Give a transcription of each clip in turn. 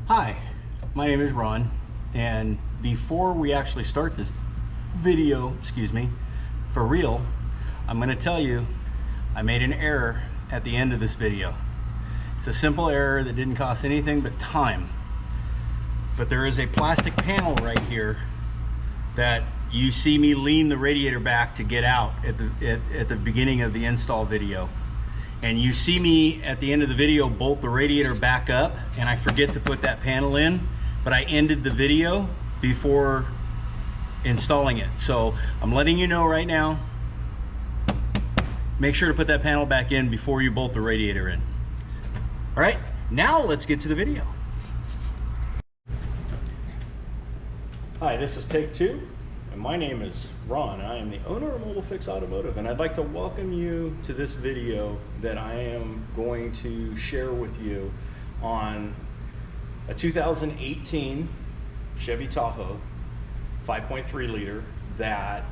Hi, my name is Ron, and before we actually start this video, for real, I'm going to tell you I made an error at the end of this video. It's a simple error that didn't cost anything but time, but there is a plastic panel right here that you see me lean the radiator back to get out at the beginning of the install video. And you see me at the end of the video bolt the radiator back up, and I forget to put that panel in, but I ended the video before installing it. So I'm letting you know right now, make sure to put that panel back in before you bolt the radiator in. All right, now let's get to the video. Hi, this is take two. And my name is Ron. I am the owner of Mobile Fix Automotive, and I'd like to welcome you to this video that I am going to share with you on a 2018 Chevy Tahoe 5.3 liter that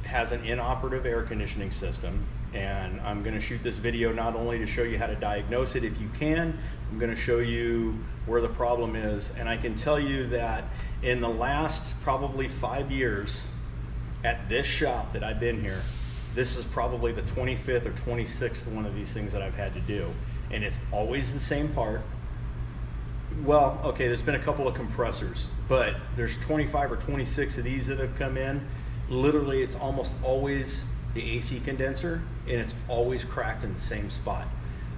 has an inoperative air conditioning system. And I'm going to shoot this video not only to show you how to diagnose it if you can, I'm going to show you where the problem is. And I can tell you that in the last probably 5 years at this shop that I've been here, this is probably the 25th or 26th one of these things that I've had to do. And it's always the same part. Well, okay, there's been a couple of compressors, but there's 25 or 26 of these that have come in. Literally, it's almost always the AC condenser, and it's always cracked in the same spot.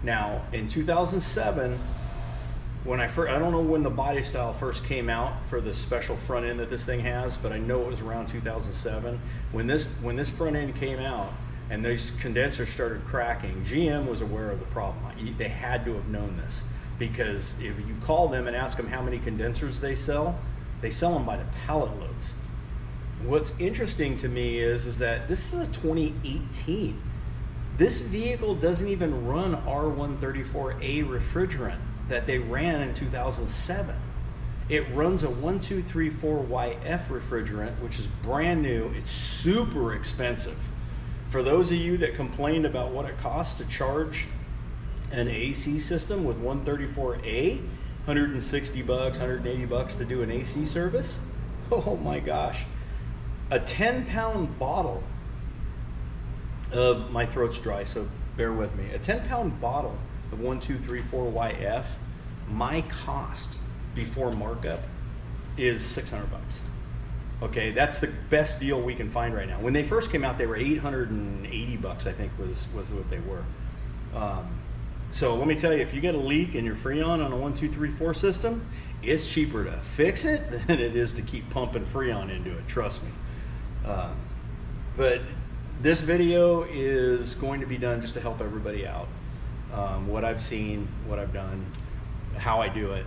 Now, in 2007, when I don't know when the body style first came out for the special front end that this thing has, but I know it was around 2007. When this front end came out and these condensers started cracking, GM was aware of the problem. They had to have known this, because if you call them and ask them how many condensers they sell them by the pallet loads. What's interesting to me is that this is a 2018. This vehicle doesn't even run R134A refrigerant that they ran in 2007. It runs a 1234YF refrigerant, which is brand new. It's super expensive. For those of you that complained about what it costs to charge an AC system with 134A, 160 bucks, 180 bucks to do an AC service, oh my gosh. A 10-pound bottle of, my throat's dry, so bear with me. A 10-pound bottle of 1234YF, my cost before markup is 600 bucks. Okay, that's the best deal we can find right now. When they first came out, they were 880 bucks, I think was what they were. So let me tell you, if you get a leak in your Freon on a 1234 system, it's cheaper to fix it than it is to keep pumping Freon into it, trust me. But this video is going to be done just to help everybody out. What I've seen, what I've done, how I do it.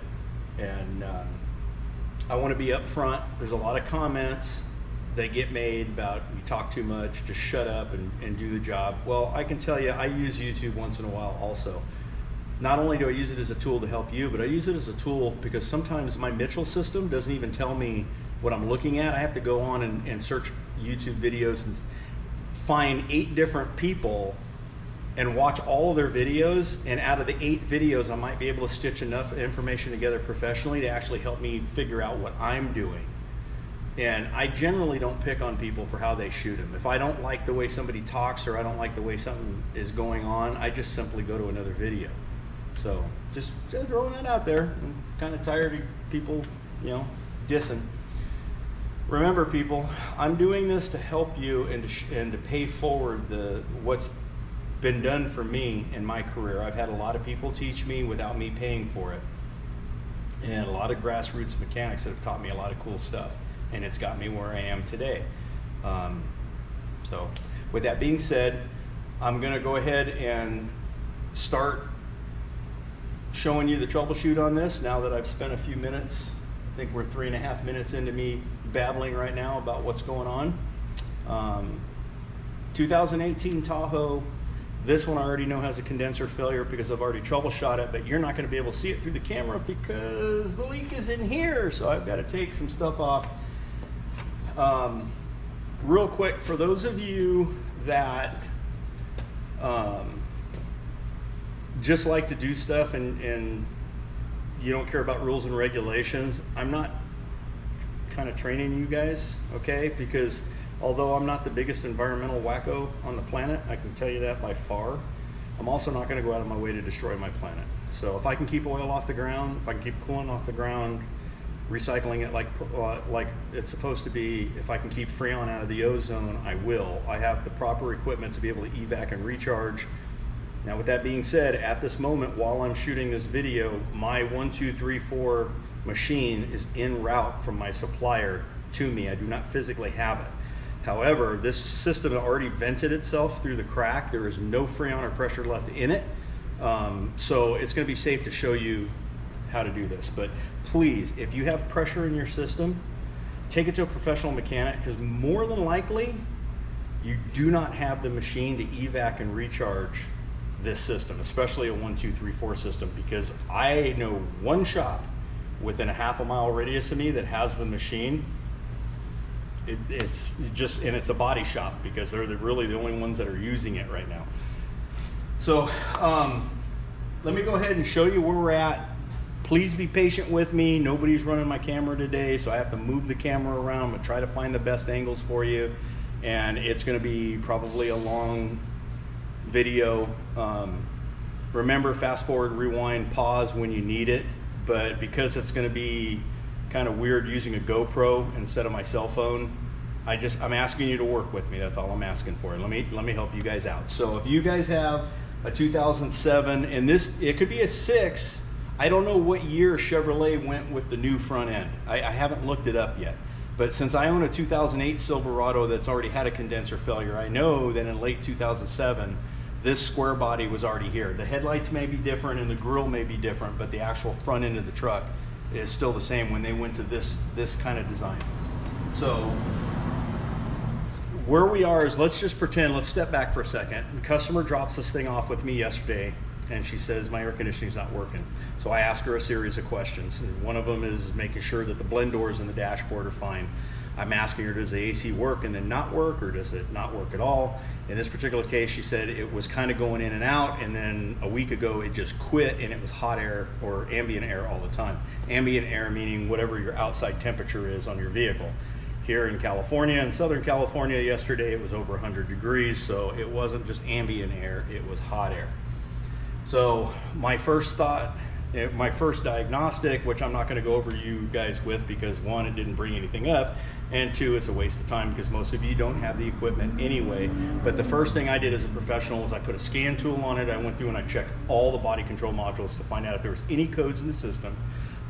And I want to be upfront. There's a lot of comments that get made about you talk too much, just shut up and do the job. Well, I can tell you, I use YouTube once in a while also. Not only do I use it as a tool to help you, but I use it as a tool because sometimes my Mitchell system doesn't even tell me what I'm looking at. I have to go on and search YouTube videos and find 8 different people and watch all of their videos, and out of the 8 videos I might be able to stitch enough information together professionally to actually help me figure out what I'm doing. And I generally don't pick on people for how they shoot them. If I don't like the way somebody talks or I don't like the way something is going on, I just simply go to another video. So just throwing that out there. I'm kind of tired of people, dissing. Remember, people, I'm doing this to help you and to pay forward what's been done for me in my career. I've had a lot of people teach me without me paying for it, and a lot of grassroots mechanics that have taught me a lot of cool stuff, and it's got me where I am today. So with that being said, I'm going to go ahead and start showing you the troubleshoot on this now that I've spent a few minutes. I think we're 3.5 minutes into me babbling right now about what's going on. 2018 Tahoe, this one I already know has a condenser failure because I've already troubleshot it, but you're not going to be able to see it through the camera because the leak is in here, so I've got to take some stuff off. Real quick, for those of you that just like to do stuff and you don't care about rules and regulations, I'm not kind of training you guys, okay? Because although I'm not the biggest environmental wacko on the planet, I can tell you that by far, I'm also not going to go out of my way to destroy my planet. So if I can keep oil off the ground, if I can keep coolant off the ground, recycling it like it's supposed to be, if I can keep Freon out of the ozone, I will. I have the proper equipment to be able to evac and recharge. Now with that being said, at this moment while I'm shooting this video, my 1234 machine is en route from my supplier to me. I do not physically have it. However, this system already vented itself through the crack. There is no Freon or pressure left in it. So it's going to be safe to show you how to do this. But please, if you have pressure in your system, take it to a professional mechanic, because more than likely you do not have the machine to evac and recharge this system, especially a 1234 system, because I know one shop within a half a mile radius of me that has the machine. It's a body shop, because they're really the only ones that are using it right now. So let me go ahead and show you where we're at. Please be patient with me. Nobody's running my camera today, so I have to move the camera around. I'm gonna try to find the best angles for you, and it's gonna be probably a long video. Remember, fast forward, rewind, pause when you need it, but because it's gonna be kind of weird using a GoPro instead of my cell phone, I'm asking you to work with me. That's all I'm asking for. Let me help you guys out. So if you guys have a 2007, and it could be a 6, I don't know what year Chevrolet went with the new front end. I haven't looked it up yet. But since I own a 2008 Silverado that's already had a condenser failure, I know that in late 2007, this square body was already here. The headlights may be different and the grille may be different, but the actual front end of the truck is still the same when they went to this kind of design. So where we are is, let's just pretend, let's step back for a second. The customer drops this thing off with me yesterday, and she says my air conditioning's not working. So I ask her a series of questions. And one of them is making sure that the blend doors in the dashboard are fine. I'm asking her, does the AC work and then not work, or does it not work at all? In this particular case, she said it was kind of going in and out, and then a week ago it just quit, and it was hot air or ambient air all the time. Ambient air meaning whatever your outside temperature is on your vehicle. Here in California, in Southern California, yesterday it was over 100 degrees, so it wasn't just ambient air, it was hot air. So my first diagnostic, which I'm not going to go over you guys with, because one, it didn't bring anything up, and two, it's a waste of time because most of you don't have the equipment anyway. But the first thing I did as a professional was I put a scan tool on it. I went through and I checked all the body control modules to find out if there was any codes in the system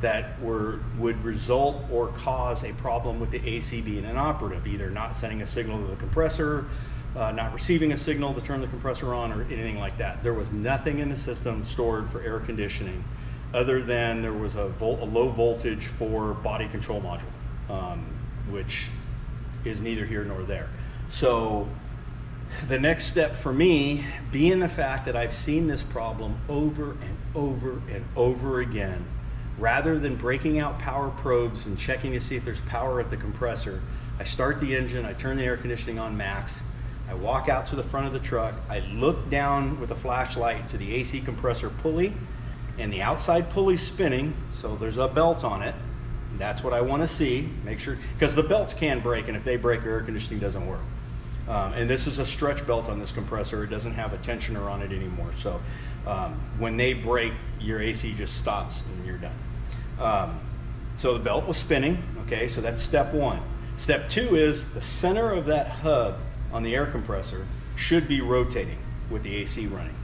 that would result or cause a problem with the AC being inoperative, either not sending a signal to the compressor, not receiving a signal to turn the compressor on, or anything like that. There was nothing in the system stored for air conditioning, other than there was a low voltage for body control module, which is neither here nor there. So the next step for me, being the fact that I've seen this problem over and over and over again, rather than breaking out power probes and checking to see if there's power at the compressor, I start the engine, I turn the air conditioning on max, I walk out to the front of the truck, I look down with a flashlight to the AC compressor pulley, and the outside pulley's spinning, so there's a belt on it. That's what I want to see. Make sure, because the belts can break, and if they break, your air conditioning doesn't work. And this is a stretch belt on this compressor. It doesn't have a tensioner on it anymore. So when they break, your AC just stops and you're done. So the belt was spinning. Okay, so that's step one. Step two is the center of that hub on the air compressor should be rotating with the AC running.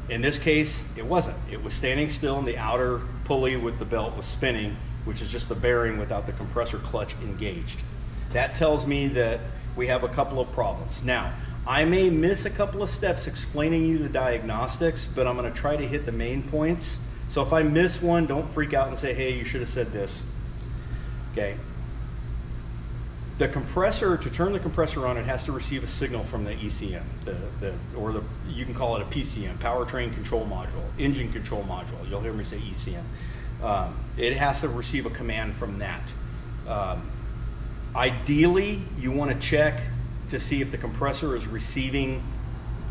In this case, it wasn't. It was standing still, and the outer pulley with the belt was spinning, which is just the bearing without the compressor clutch engaged. That tells me that we have a couple of problems. Now, I may miss a couple of steps explaining you the diagnostics, but I'm going to try to hit the main points. So if I miss one, don't freak out and say, hey, you should have said this. Okay. The compressor, to turn the compressor on, it has to receive a signal from the ECM, you can call it a PCM, powertrain control module, engine control module. You'll hear me say ECM. It has to receive a command from that. Ideally, you want to check to see if the compressor is receiving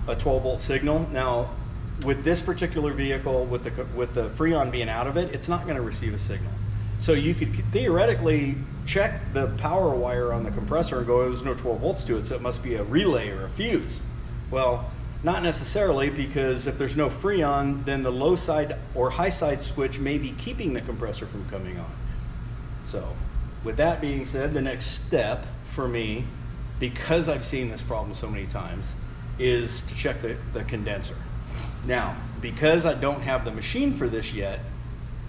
a 12-volt signal. Now, with this particular vehicle, with the Freon being out of it, it's not going to receive a signal. So you could theoretically check the power wire on the compressor and go, there's no 12 volts to it, so it must be a relay or a fuse. Well, not necessarily, because if there's no Freon, then the low side or high side switch may be keeping the compressor from coming on. So with that being said, the next step for me, because I've seen this problem so many times, is to check the condenser. Now, because I don't have the machine for this yet,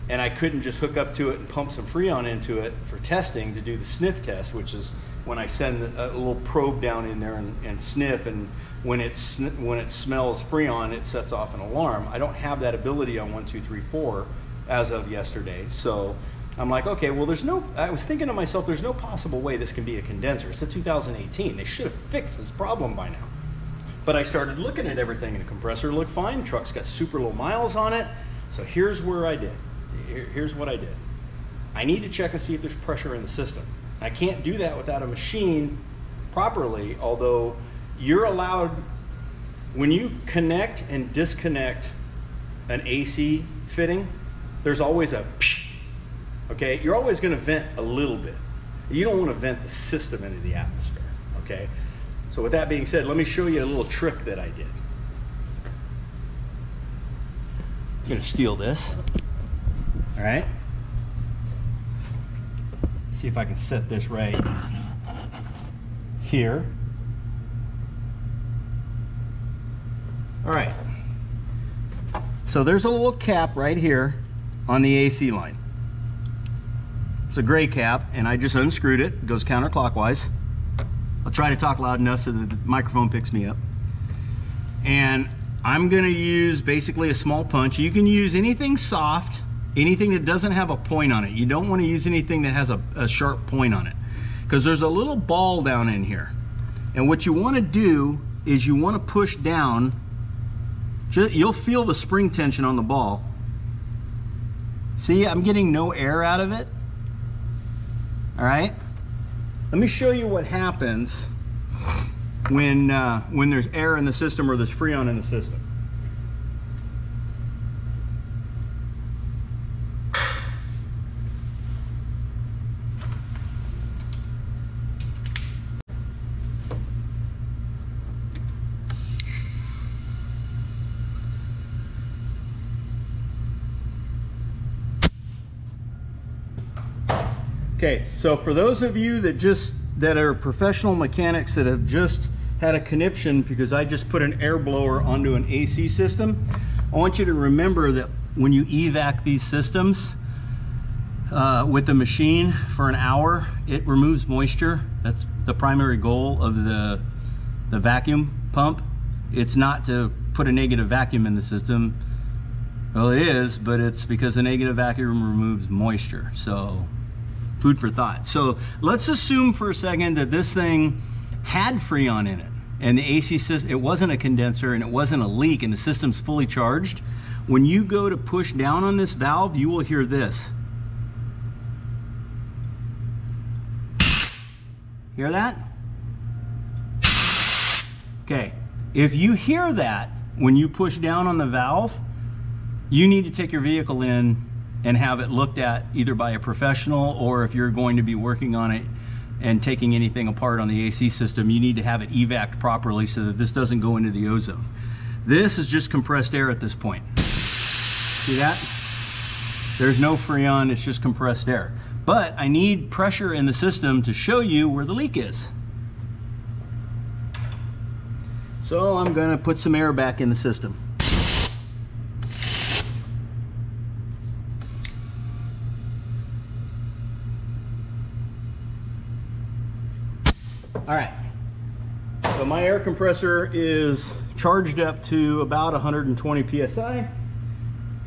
and I couldn't just hook up to it and pump some Freon into it for testing to do the sniff test, which is when I send a little probe down in there and sniff, and when it smells Freon, it sets off an alarm. I don't have that ability on 1, 2, 3, 4 as of yesterday. So I'm like, okay, well, I was thinking to myself, there's no possible way this can be a condenser. It's a 2018. They should have fixed this problem by now. But I started looking at everything, and the compressor looked fine. The truck's got super low miles on it. So here's where I did. Here's what I did. I need to check and see if there's pressure in the system. I can't do that without a machine properly, although you're allowed, when you connect and disconnect an AC fitting, there's always a psh, okay? You're always gonna vent a little bit. You don't wanna vent the system into the atmosphere, okay? So with that being said, let me show you a little trick that I did. I'm gonna steal this. All right, see if I can set this right here. All right, so there's a little cap right here on the AC line. It's a gray cap, and I just unscrewed it. It goes counterclockwise. I'll try to talk loud enough so that the microphone picks me up. And I'm gonna use basically a small punch. You can use anything soft, anything that doesn't have a point on it. You don't want to use anything that has a sharp point on it, because there's a little ball down in here. And what you want to do is you want to push down. You'll feel the spring tension on the ball. See, I'm getting no air out of it. All right. Let me show you what happens when there's air in the system or there's Freon in the system. Okay, so for those of you that are professional mechanics that have just had a conniption because I just put an air blower onto an AC system, I want you to remember that when you evac these systems with the machine for an hour, it removes moisture. That's the primary goal of the vacuum pump. It's not to put a negative vacuum in the system. Well, it is, but it's because the negative vacuum removes moisture. So food for thought. So let's assume for a second that this thing had Freon in it, and the AC system, it wasn't a condenser and it wasn't a leak, and the system's fully charged. When you go to push down on this valve, you will hear this. Hear that? Okay, if you hear that when you push down on the valve, you need to take your vehicle in and have it looked at either by a professional, or if you're going to be working on it and taking anything apart on the AC system, you need to have it evac'd properly so that this doesn't go into the ozone. This is just compressed air at this point. See that? There's no Freon, it's just compressed air. But I need pressure in the system to show you where the leak is. So I'm gonna put some air back in the system. All right, so my air compressor is charged up to about 120 PSI,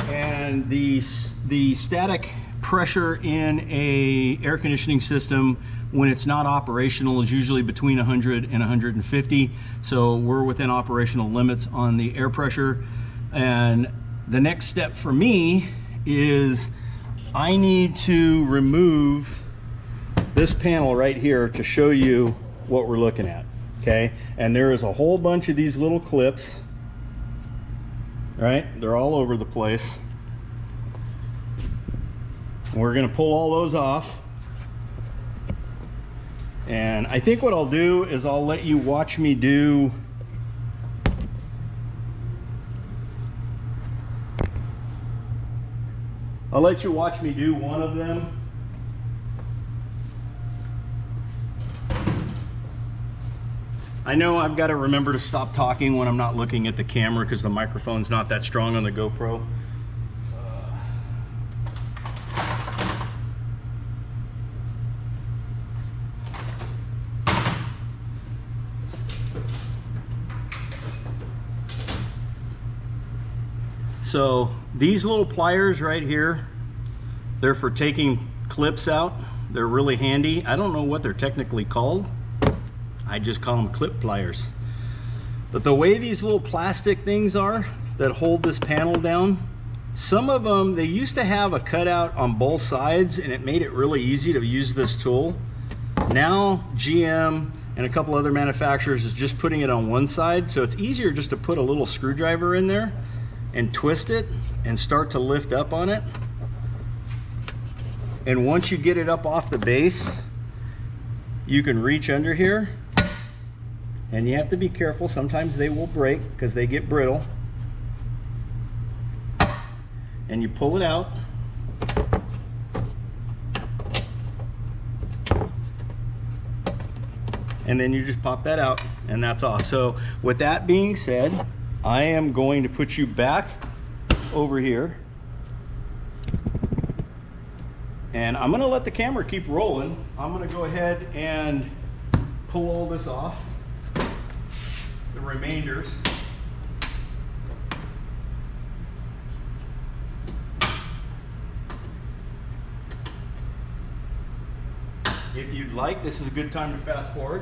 and the static pressure in a air conditioning system when it's not operational is usually between 100 and 150. So we're within operational limits on the air pressure. And the next step for me is I need to remove this panel right here to show you what we're looking at, okay? And there is a whole bunch of these little clips right? They're all over the place. We're gonna pull all those off. And I think what I'll do is I'll let you watch me do one of them. I know I've got to remember to stop talking when I'm not looking at the camera because the microphone's not that strong on the GoPro. So these little pliers right here, they're for taking clips out. They're really handy. I don't know what they're technically called. I just call them clip pliers. But the way these little plastic things are that hold this panel down, some of them, they used to have a cutout on both sides and it made it really easy to use this tool. Now GM and a couple other manufacturers is just putting it on one side, so it's easier just to put a little screwdriver in there and twist it and start to lift up on it. And once you get it up off the base, you can reach under here, and you have to be careful. Sometimes they will break because they get brittle. And you pull it out. And then you just pop that out and that's off. So with that being said, I am going to put you back over here. And I'm gonna let the camera keep rolling. I'm gonna go ahead and pull all this off, the remainders. If you'd like, this is a good time to fast forward.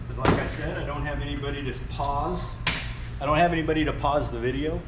Because like I said, I don't have anybody to pause. I don't have anybody to pause the video.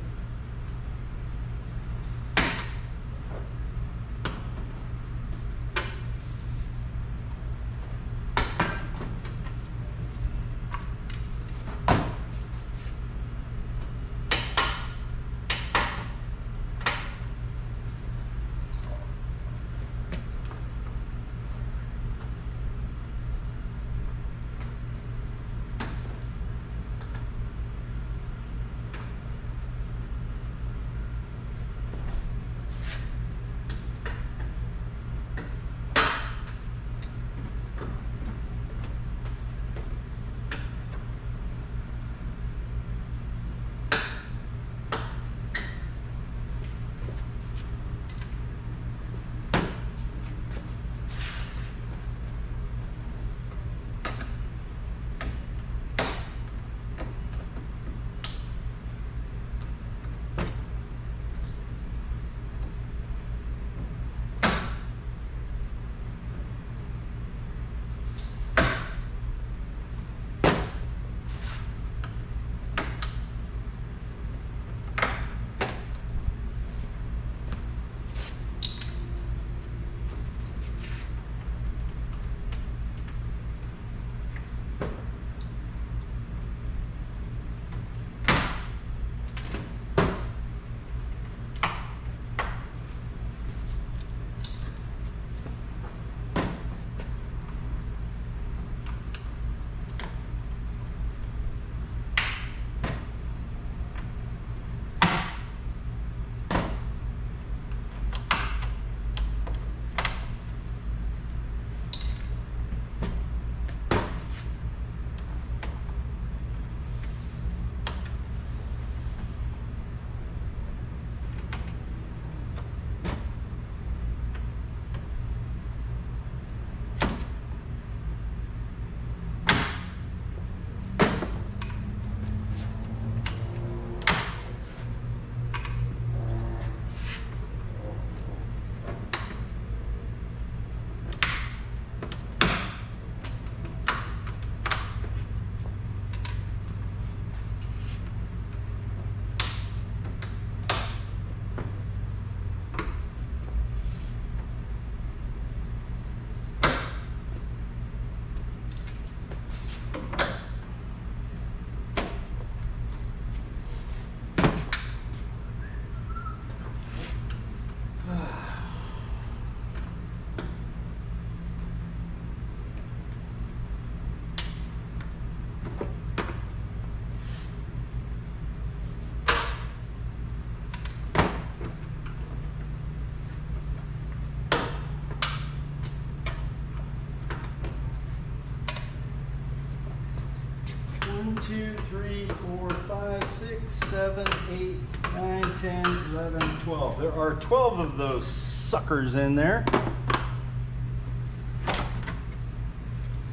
8, 9, 10, 11, 12. There are 12 of those suckers in there.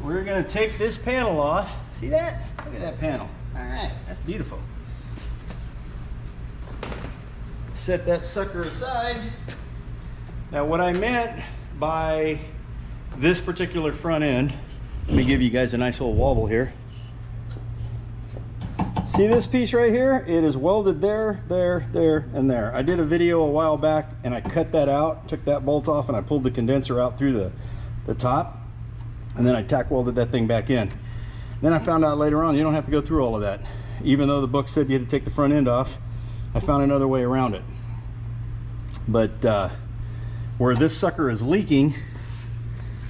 We're going to take this panel off. See that? Look at that panel. All right, that's beautiful. Set that sucker aside. Now what I meant by this particular front end, let me give you guys a nice little wobble here. See this piece right here? It is welded there, there, there, and there. I did a video a while back and I cut that out, took that bolt off, and I pulled the condenser out through the top, and then I tack welded that thing back in. Then I found out later on you don't have to go through all of that. Even though the book said you had to take the front end off, I found another way around it. But where this sucker is leaking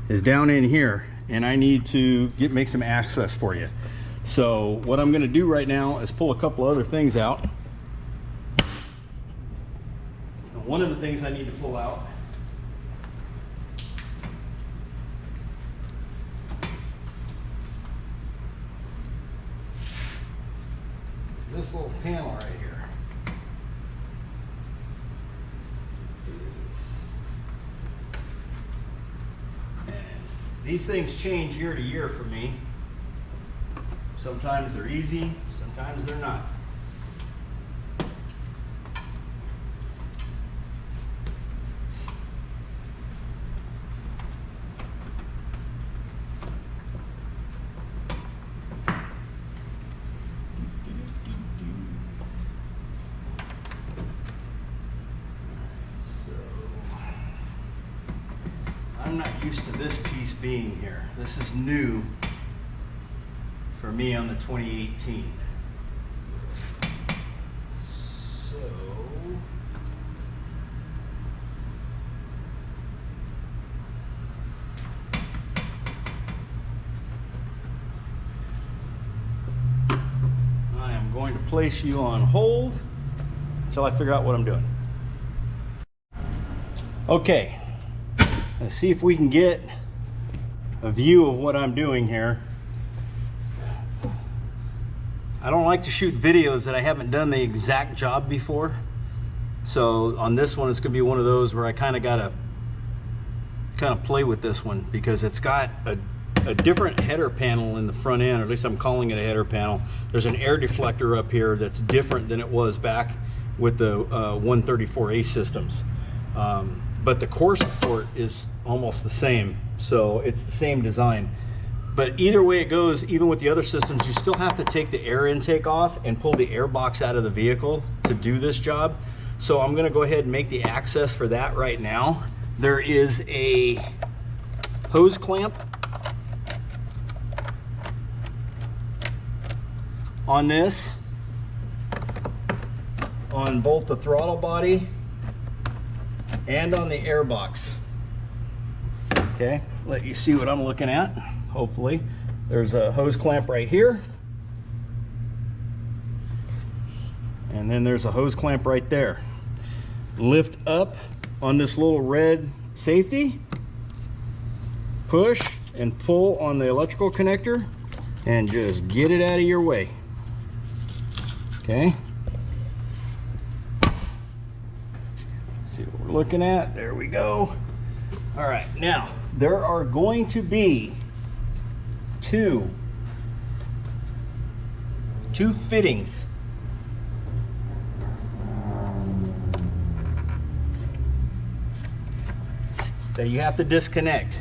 is down in here, and I need to make some access for you. So what I'm going to do right now is pull a couple other things out. One of the things I need to pull out is this little panel right here. These things change year to year for me. Sometimes they're easy, sometimes they're not. I'm not used to this piece being here. This is new for me on the 2018. So I am going to place you on hold until I figure out what I'm doing. Okay. Let's see if we can get a view of what I'm doing here. I don't like to shoot videos that I haven't done the exact job before. So on this one, it's gonna be one of those where I kind of gotta play with this one, because it's got a different header panel in the front end, or at least I'm calling it a header panel. There's an air deflector up here that's different than it was back with the 134A systems. But the core support is almost the same, so it's the same design. But either way it goes, even with the other systems, you still have to take the air intake off and pull the air box out of the vehicle to do this job. So I'm gonna go ahead and make the access for that right now. There is a hose clamp on this, on both the throttle body and on the air box. Okay, let you see what I'm looking at. Hopefully there's a hose clamp right here, and then there's a hose clamp right there. Lift up on this little red safety, push and pull on the electrical connector, and just get it out of your way. Okay, see what we're looking at. There we go. All right, now there are going to be two fittings that you have to disconnect.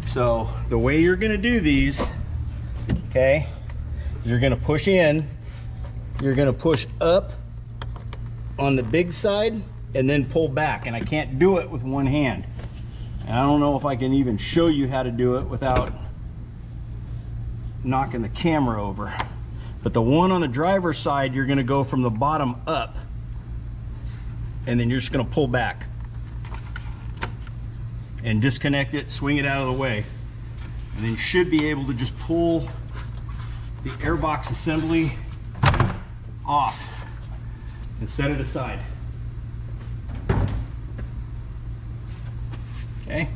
So the way you're going to do these, okay, you're going to push in, you're going to push up on the big side and then pull back, and I can't do it with one hand. And I don't know if I can even show you how to do it without knocking the camera over. But the one on the driver's side, you're gonna go from the bottom up, and then you're just gonna pull back and disconnect it, swing it out of the way. And then you should be able to just pull the airbox assembly off and set it aside. Okay,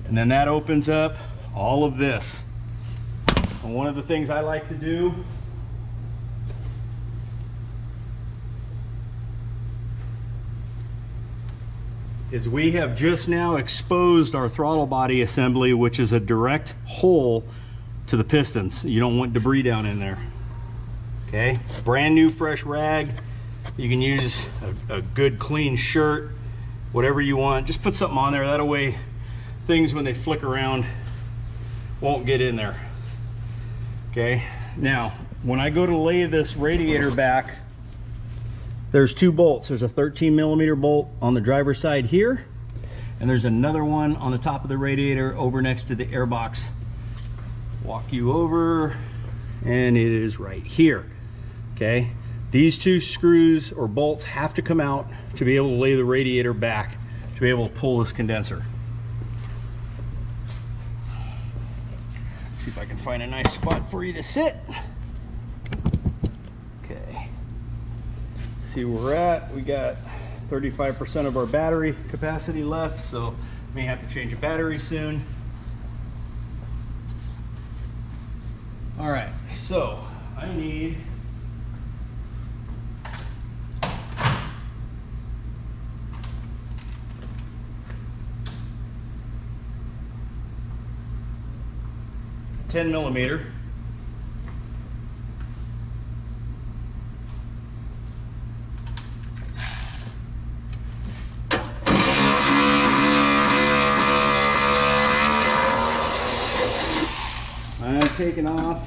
and then that opens up all of this. And one of the things I like to do is we have just now exposed our throttle body assembly, which is a direct hole to the pistons. You don't want debris down in there. Okay, brand new fresh rag. You can use a good clean shirt, whatever you want. Just put something on there. That way things, when they flick around, won't get in there. Okay, now when I go to lay this radiator back, there's two bolts. There's a 13mm bolt on the driver's side here, and there's another one on the top of the radiator over next to the air box. Walk you over, and it is right here. Okay, these two screws or bolts have to come out to be able to lay the radiator back, to be able to pull this condenser. Let's see if I can find a nice spot for you to sit. Okay, see where we're at. We got 35% of our battery capacity left, so may have to change a battery soon. All right, so I need a 10mm. I'm taking off.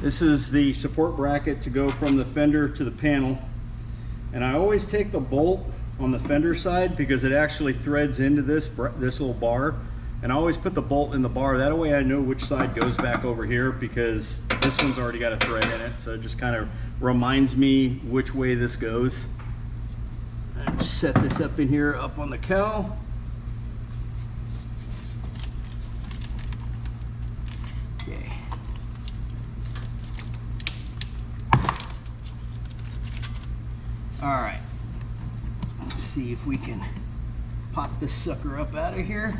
This is the support bracket to go from the fender to the panel. And I always take the bolt on the fender side because it actually threads into this little bar. And I always put the bolt in the bar. That way I know which side goes back over here, because this one's already got a thread in it. So it just kind of reminds me which way this goes. I just set this up in here, up on the cowl. Okay. All right. Let's see if we can pop this sucker up out of here.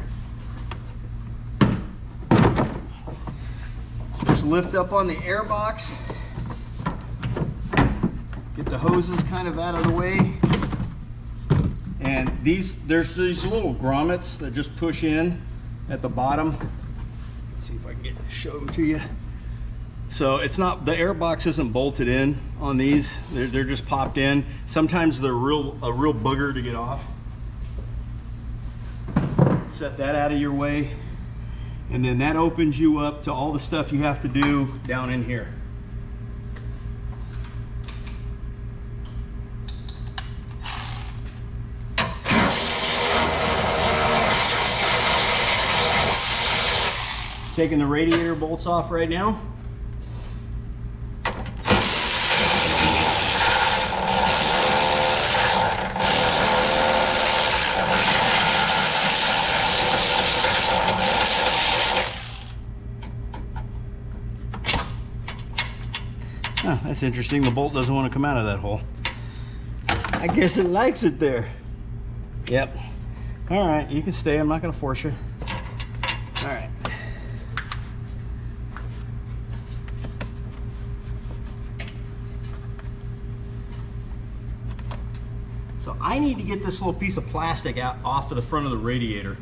Just lift up on the air box. Get the hoses kind of out of the way. And there's these little grommets that just push in at the bottom. Let's see if I can show them to you. So it's not, the air box isn't bolted in on these. They're just popped in. Sometimes they're a real booger to get off. Set that out of your way. And then that opens you up to all the stuff you have to do down in here. Taking the radiator bolts off right now. Oh, that's interesting. The bolt doesn't want to come out of that hole. I guess it likes it there. Yep. All right, you can stay. I'm not going to force you. All right. So I need to get this little piece of plastic out off of the front of the radiator.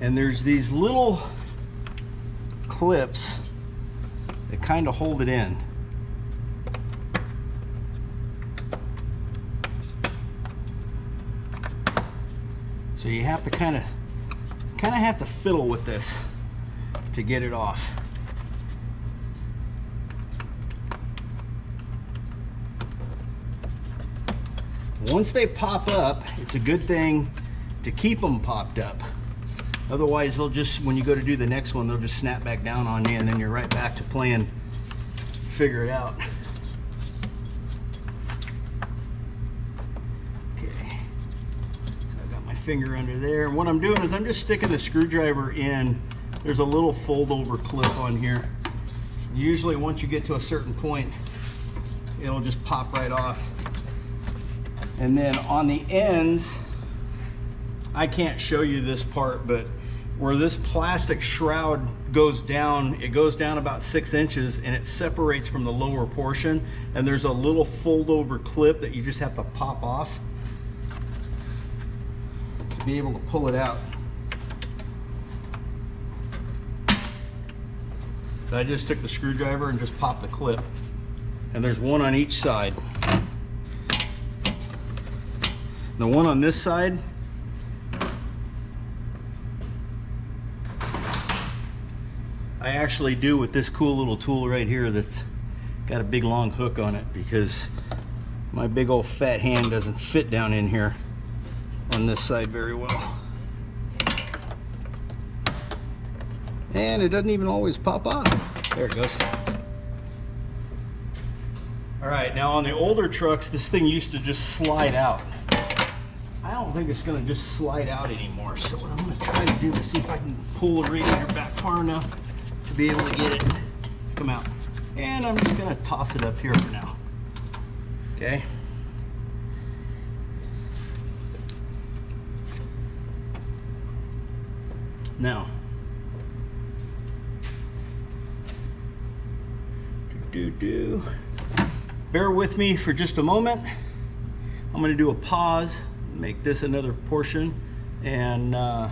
And there's these little clips that kind of hold it in. So you have to kind of have to fiddle with this to get it off. Once they pop up, it's a good thing to keep them popped up. Otherwise, they'll just, when you go to do the next one, they'll just snap back down on you, and then you're right back to playing figure it out. Okay, so I've got my finger under there. What I'm doing is I'm just sticking the screwdriver in. There's a little fold over clip on here. Usually once you get to a certain point, it'll just pop right off. And then on the ends, I can't show you this part, but where this plastic shroud goes down, it goes down about 6 inches and it separates from the lower portion, and there's a little fold over clip that you just have to pop off to be able to pull it out. So I just took the screwdriver and just popped the clip, and there's one on each side. The one on this side, I actually do with this cool little tool right here that's got a big long hook on it, because my big old fat hand doesn't fit down in here on this side very well. And it doesn't even always pop off. There it goes. All right, now on the older trucks, this thing used to just slide out. I don't think it's gonna just slide out anymore. So what I'm gonna try to do is see if I can pull the radiator back far enough to be able to get it to come out. And I'm just gonna toss it up here for now. Okay. Now, bear with me for just a moment. I'm gonna do a pause, make this another portion, and I'm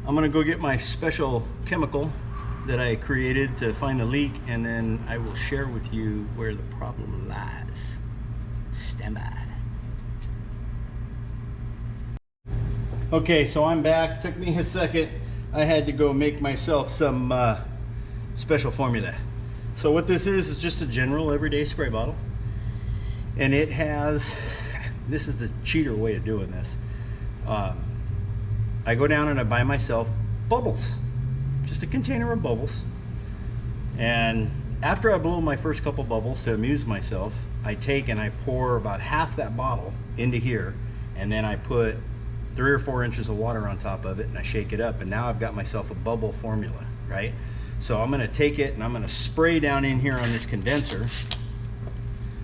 gonna go get my special chemical that I created to find the leak, and then I will share with you where the problem lies. Stand by. Okay, so I'm back. Took me a second. I had to go make myself some special formula. So what this is just a general everyday spray bottle, and it has, this is the cheater way of doing this. I go down and I buy myself bubbles, just a container of bubbles, and after I blow my first couple bubbles to amuse myself, I take and I pour about half that bottle into here, and then I put 3 or 4 inches of water on top of it, and I shake it up, and now I've got myself a bubble formula, right? So I'm gonna take it and I'm gonna spray down in here on this condenser.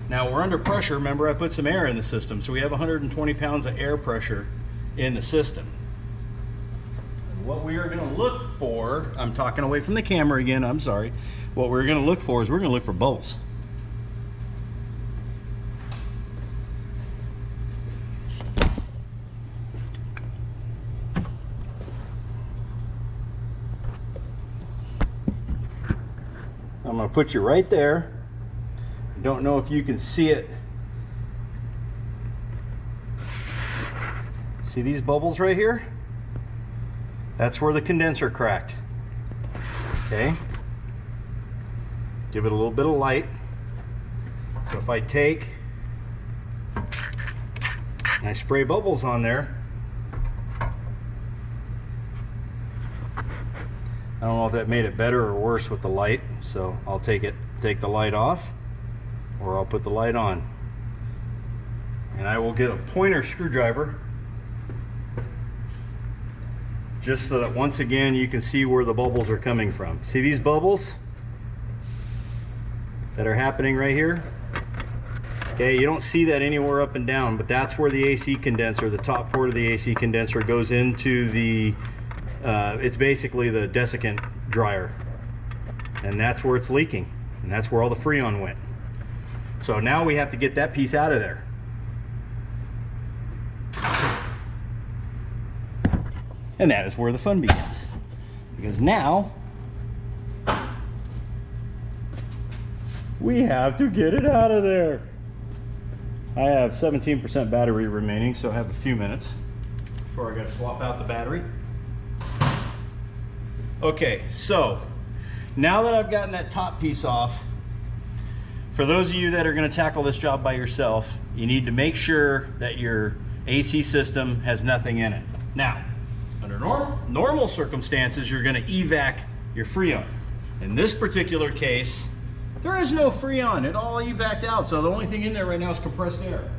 Now we're under pressure. Remember, I put some air in the system, so we have 120 pounds of air pressure in the system. And what we are gonna look for, I'm talking away from the camera again, I'm sorry. What we're gonna look for is we're gonna look for bubbles. I'm gonna put you right there. I don't know if you can see it. See these bubbles right here? That's where the condenser cracked. Okay. Give it a little bit of light. So if I take and I spray bubbles on there, I don't know if that made it better or worse with the light, so I'll take the light off, or I'll put the light on. And I will get a pointer screwdriver, just so that once again you can see where the bubbles are coming from. See these bubbles that are happening right here? Okay, you don't see that anywhere up and down, but that's where the AC condenser, the top port of the AC condenser, goes into the it's basically the desiccant dryer, and that's where it's leaking, and that's where all the Freon went. So now we have to get that piece out of there. And that is where the fun begins, because now we have to get it out of there. I have 17% battery remaining, so I have a few minutes before I got to swap out the battery. Okay, so now that I've gotten that top piece off, for those of you that are going to tackle this job by yourself, you need to make sure that your AC system has nothing in it. Now, under normal circumstances, you're going to evac your Freon. In this particular case, there is no Freon. It all evac'd out, so the only thing in there right now is compressed air.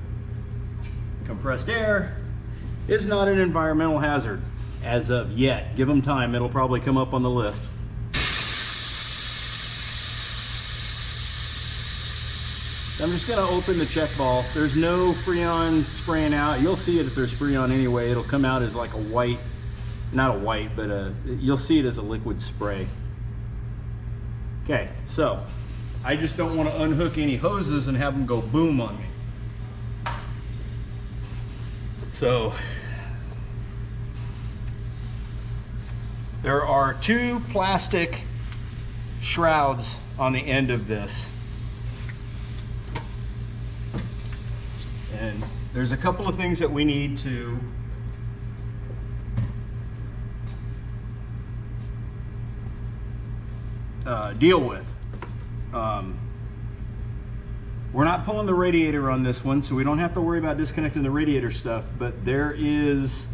Compressed air is not an environmental hazard as of yet. Give them time, it'll probably come up on the list. I'm just going to open the check valve. There's no Freon spraying out. You'll see it if there's Freon anyway. It'll come out as like a white, not a white, but you'll see it as a liquid spray. Okay, so I just don't want to unhook any hoses and have them go boom on me. So there are 2 plastic shrouds on the end of this. And there's a couple of things that we need to deal with. We're not pulling the radiator on this one, so we don't have to worry about disconnecting the radiator stuff, but there is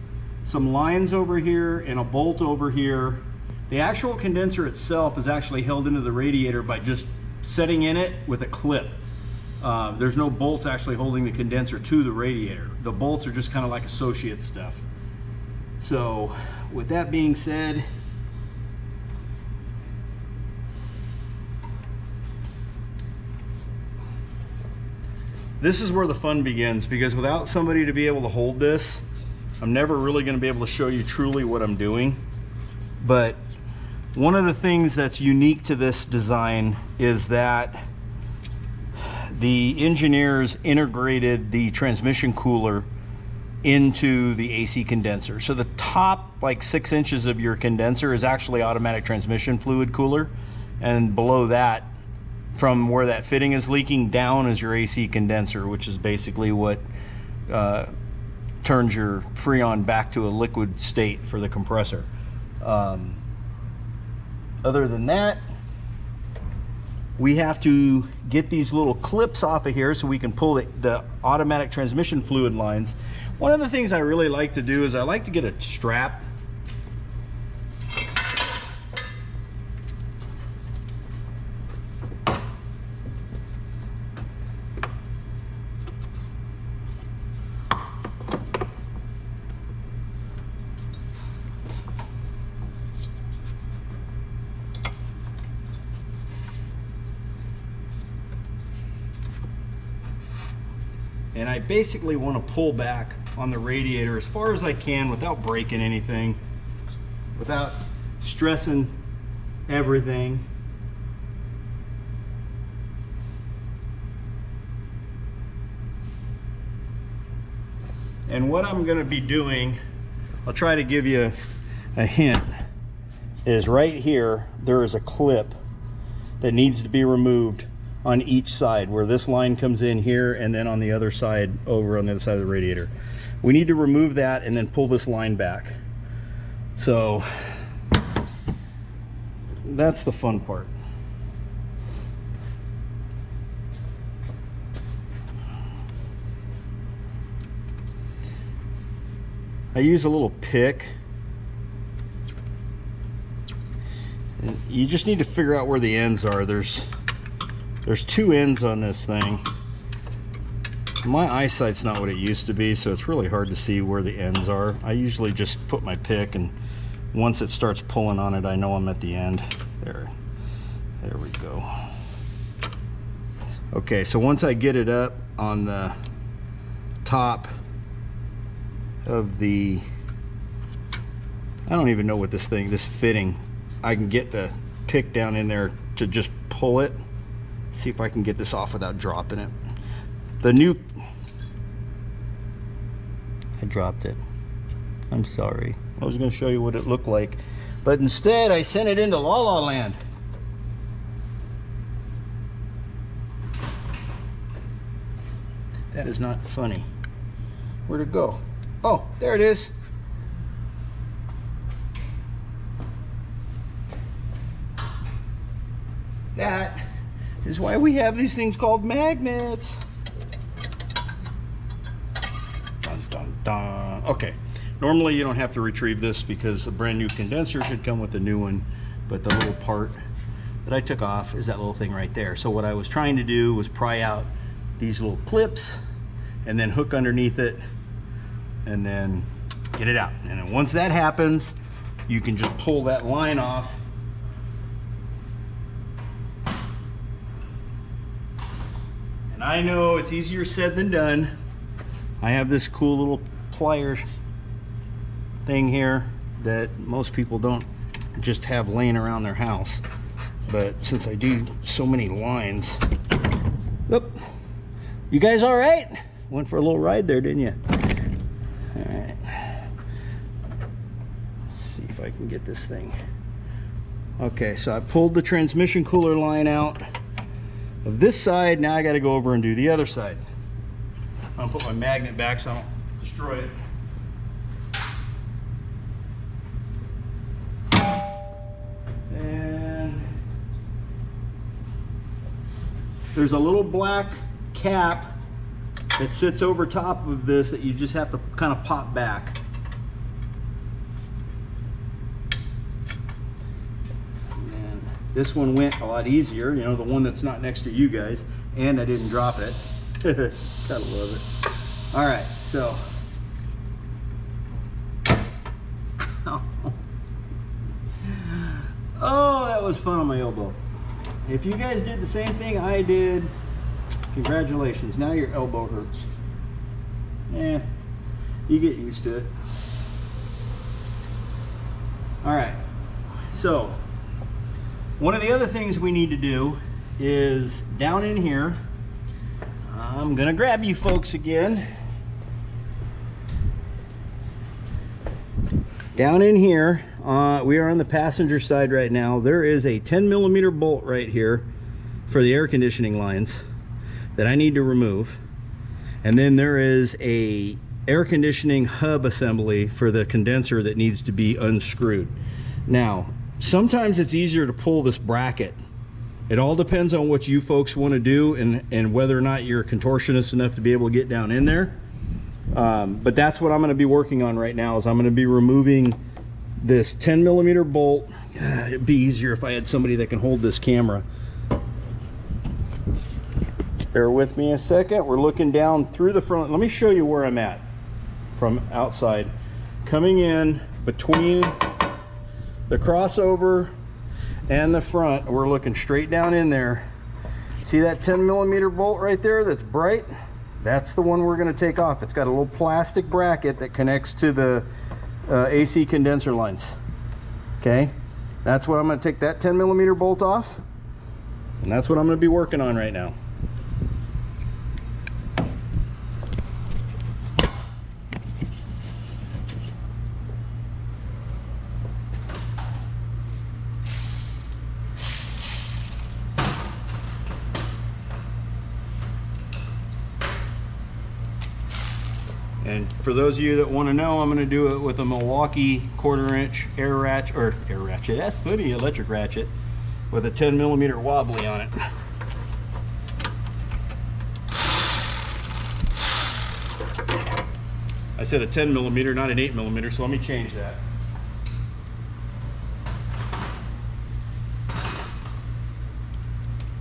some lines over here and a bolt over here. The actual condenser itself is actually held into the radiator by just setting in it with a clip. There's no bolts actually holding the condenser to the radiator. The bolts are just kind of like associate stuff. So with that being said, this is where the fun begins, because without somebody to be able to hold this, I'm never really going to be able to show you truly what I'm doing. But one of the things that's unique to this design is that the engineers integrated the transmission cooler into the AC condenser. So the top like 6 inches of your condenser is actually automatic transmission fluid cooler, and below that, from where that fitting is leaking down, is your AC condenser, which is basically what turns your Freon back to a liquid state for the compressor. Other than that, we have to get these little clips off of here so we can pull the automatic transmission fluid lines. One of the things I really like to do is I like to get a strap. And I basically want to pull back on the radiator as far as I can without breaking anything, without stressing everything. And what I'm going to be doing, I'll try to give you a hint, is right here there is a clip that needs to be removed on each side, where this line comes in here and then on the other side, over on the other side of the radiator. We need to remove that and then pull this line back. So that's the fun part. I use a little pick. And you just need to figure out where the ends are. There's 2 ends on this thing. My eyesight's not what it used to be, so it's really hard to see where the ends are. I usually just put my pick, and once it starts pulling on it, I know I'm at the end. There we go. Okay, so once I get it up on the top of the, I don't even know what this fitting, I can get the pick down in there to just pull it. See if I can get this off without dropping it. I dropped it. I'm sorry. I was going to show you what it looked like, but instead I sent it into La La Land. That is not funny. Where'd it go? Oh, there it is. That is why we have these things called magnets. Dun, dun, dun. Okay, normally you don't have to retrieve this because a brand new condenser should come with a new one, but the little part that I took off is that little thing right there. So what I was trying to do was pry out these little clips and then hook underneath it and then get it out. And then once that happens, you can just pull that line off. And I know it's easier said than done. I have this cool little pliers thing here that most people don't just have laying around their house. But since I do so many lines, whoop, you guys all right? Went for a little ride there, didn't you? All right. Let's see if I can get this thing. Okay, so I pulled the transmission cooler line out of this side. Now I got to go over and do the other side. I'm gonna put my magnet back so I don't destroy it. And there's a little black cap that sits over top of this that you just have to kind of pop back. And this one went a lot easier, you know, the one that's not next to you guys, and I didn't drop it. Gotta love it. All right, so oh, that was fun on my elbow. If you guys did the same thing I did, congratulations. Now your elbow hurts. Eh, you get used to it. All right, so one of the other things we need to do is down in here, I'm gonna grab you folks again. Down in here, we are on the passenger side right now. There is a 10mm bolt right here for the air conditioning lines that I need to remove. And then there is a air conditioning hub assembly for the condenser that needs to be unscrewed. Now, sometimes it's easier to pull this bracket. It all depends on what you folks want to do and whether or not you're contortionist enough to be able to get down in there. But that's what I'm going to be working on right now, is I'm going to be removing this 10mm bolt. It'd be easier if I had somebody that can hold this camera. Bear with me a second. We're looking down through the front. Let me show you where I'm at from outside. Coming in between the crossover and the front, we're looking straight down in there. See that 10mm bolt right there that's bright? That's the one we're going to take off. It's got a little plastic bracket that connects to the AC condenser lines. Okay, that's what I'm going to take that 10mm bolt off, and that's what I'm going to be working on right now. And for those of you that want to know, I'm going to do it with a Milwaukee 1/4" air ratchet, that's funny, electric ratchet with a 10mm wobbly on it. I said a 10mm, not an 8mm, so let me change that.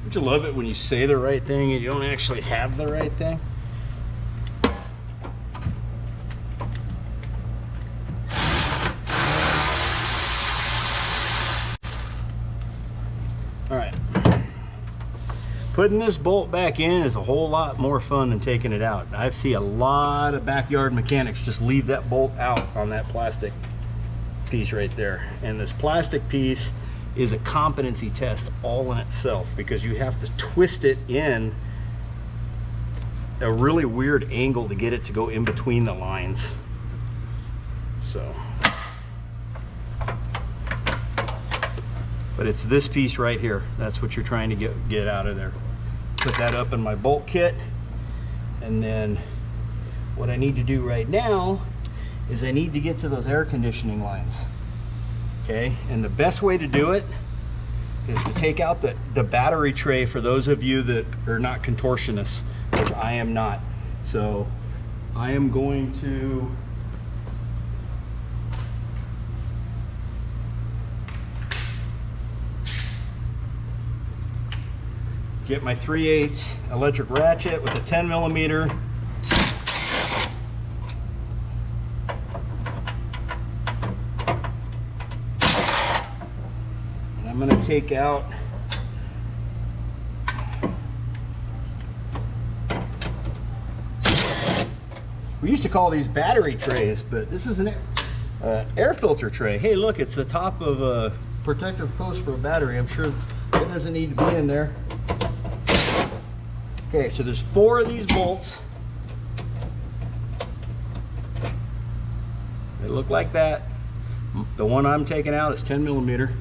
Don't you love it when you say the right thing and you don't actually have the right thing? All right, putting this bolt back in is a whole lot more fun than taking it out. I see a lot of backyard mechanics just leave that bolt out on that plastic piece right there. And this plastic piece is a competency test all in itself, because you have to twist it in a really weird angle to get it to go in between the lines. So, but it's this piece right here. That's what you're trying to get out of there. Put that up in my bolt kit. And then what I need to do right now is I need to get to those air conditioning lines. Okay, and the best way to do it is to take out the battery tray for those of you that are not contortionists, which I am not. So I am going to get my 3/8 electric ratchet with a 10mm. And I'm going to take out We used to call these battery trays, but this is an air filter tray. Hey, look, it's the top of a protective post for a battery. I'm sure it doesn't need to be in there. Okay, so there's 4 of these bolts. They look like that. The one I'm taking out is 10 millimeter.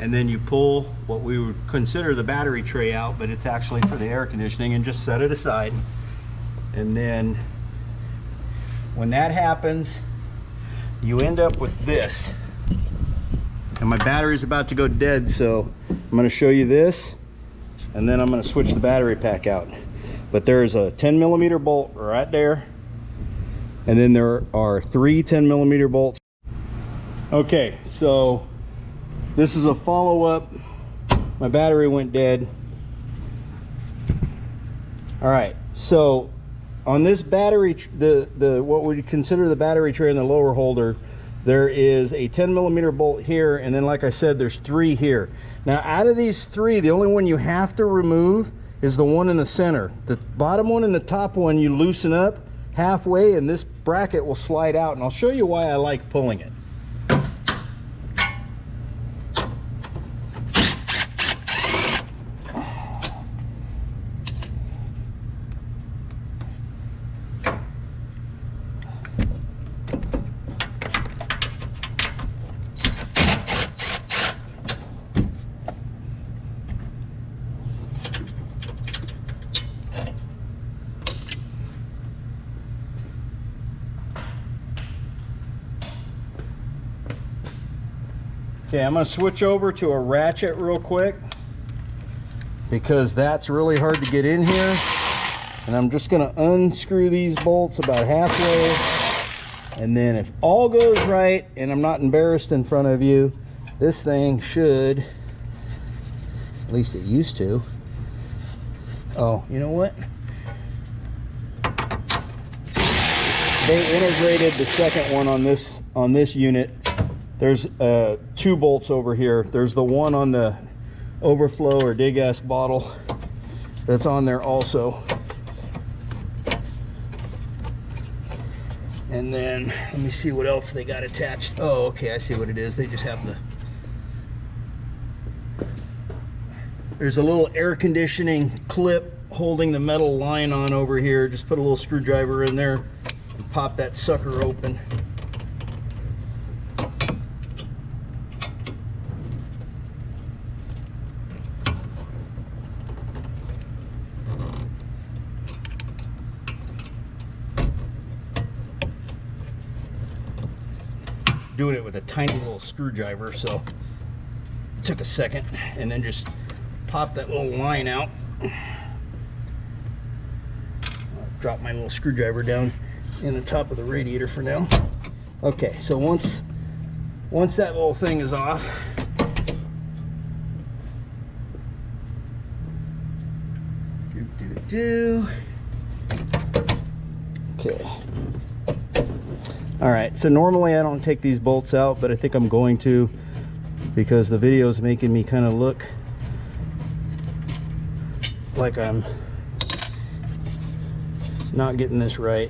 And then you pull what we would consider the battery tray out, but it's actually for the air conditioning, and just set it aside. And then when that happens, you end up with this. And my battery's about to go dead, so I'm going to show you this, and then I'm going to switch the battery pack out. But there's a 10 millimeter bolt right there, and then there are 3 10 millimeter bolts. Okay, so this is a follow-up. My battery went dead. All right, so on this battery, what we consider the battery tray in the lower holder, there is a 10 millimeter bolt here, and then like I said, there's 3 here. Now out of these 3, the only one you have to remove is the one in the center. The bottom one and the top one you loosen up halfway, and this bracket will slide out, and I'll show you why I like pulling it. Okay, I'm going to switch over to a ratchet real quick because that's really hard to get in here. And I'm just going to unscrew these bolts about halfway. And then if all goes right and I'm not embarrassed in front of you, this thing should, at least it used to. Oh, you know what? They integrated the second one on this unit. There's 2 bolts over here. There's the one on the overflow or dig gas bottle that's on there also. And then let me see what else they got attached. Oh, okay, I see what it is. They just have there's a little air conditioning clip holding the metal line on over here. Just put a little screwdriver in there and pop that sucker open. Doing it with a tiny little screwdriver, so it took a second, and then just pop that little line out. I'll drop my little screwdriver down in the top of the radiator for now. Okay, so once that little thing is off, okay. All right, so normally I don't take these bolts out, but I think I'm going to because the video is making me kind of look like I'm not getting this right.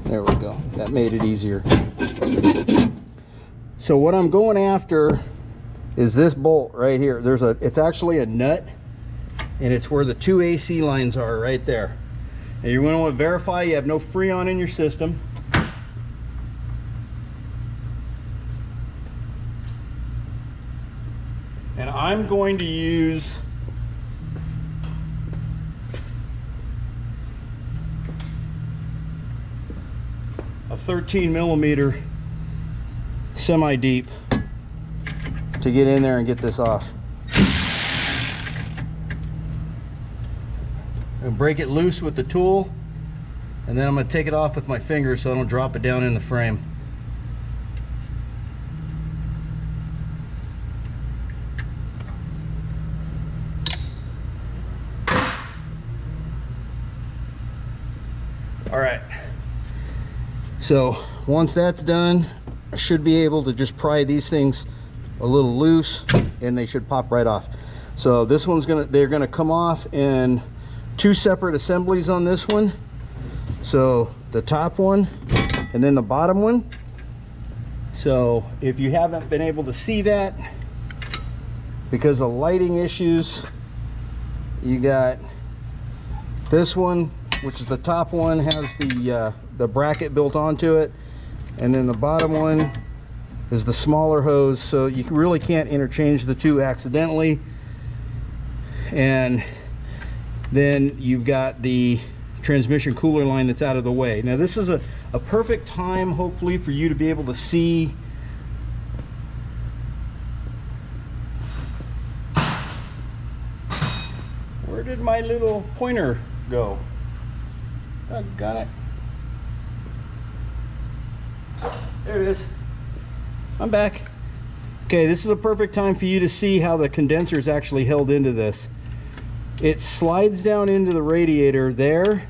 There we go. That made it easier. So what I'm going after is this bolt right here. It's actually a nut, and it's where the 2 AC lines are right there. And you're going to want to verify you have no Freon in your system. And I'm going to use a 13 millimeter semi-deep to get in there and get this off. I'm gonna break it loose with the tool, and then I'm gonna take it off with my fingers so I don't drop it down in the frame. All right, so once that's done, I should be able to just pry these things a little loose, and they should pop right off. So this one's they're gonna come off in 2 separate assemblies on this one. So the top one and then the bottom one. So if you haven't been able to see that because of lighting issues, you got this one, which is the top one, has the bracket built onto it, and then the bottom one is the smaller hose, so you really can't interchange the two accidentally. And then you've got the transmission cooler line that's out of the way. Now this is a perfect time, hopefully, for you to be able to see where did my little pointer go? Oh, got it. There it is. I'm back. Okay, this is a perfect time for you to see how the condenser is actually held into this. It slides down into the radiator there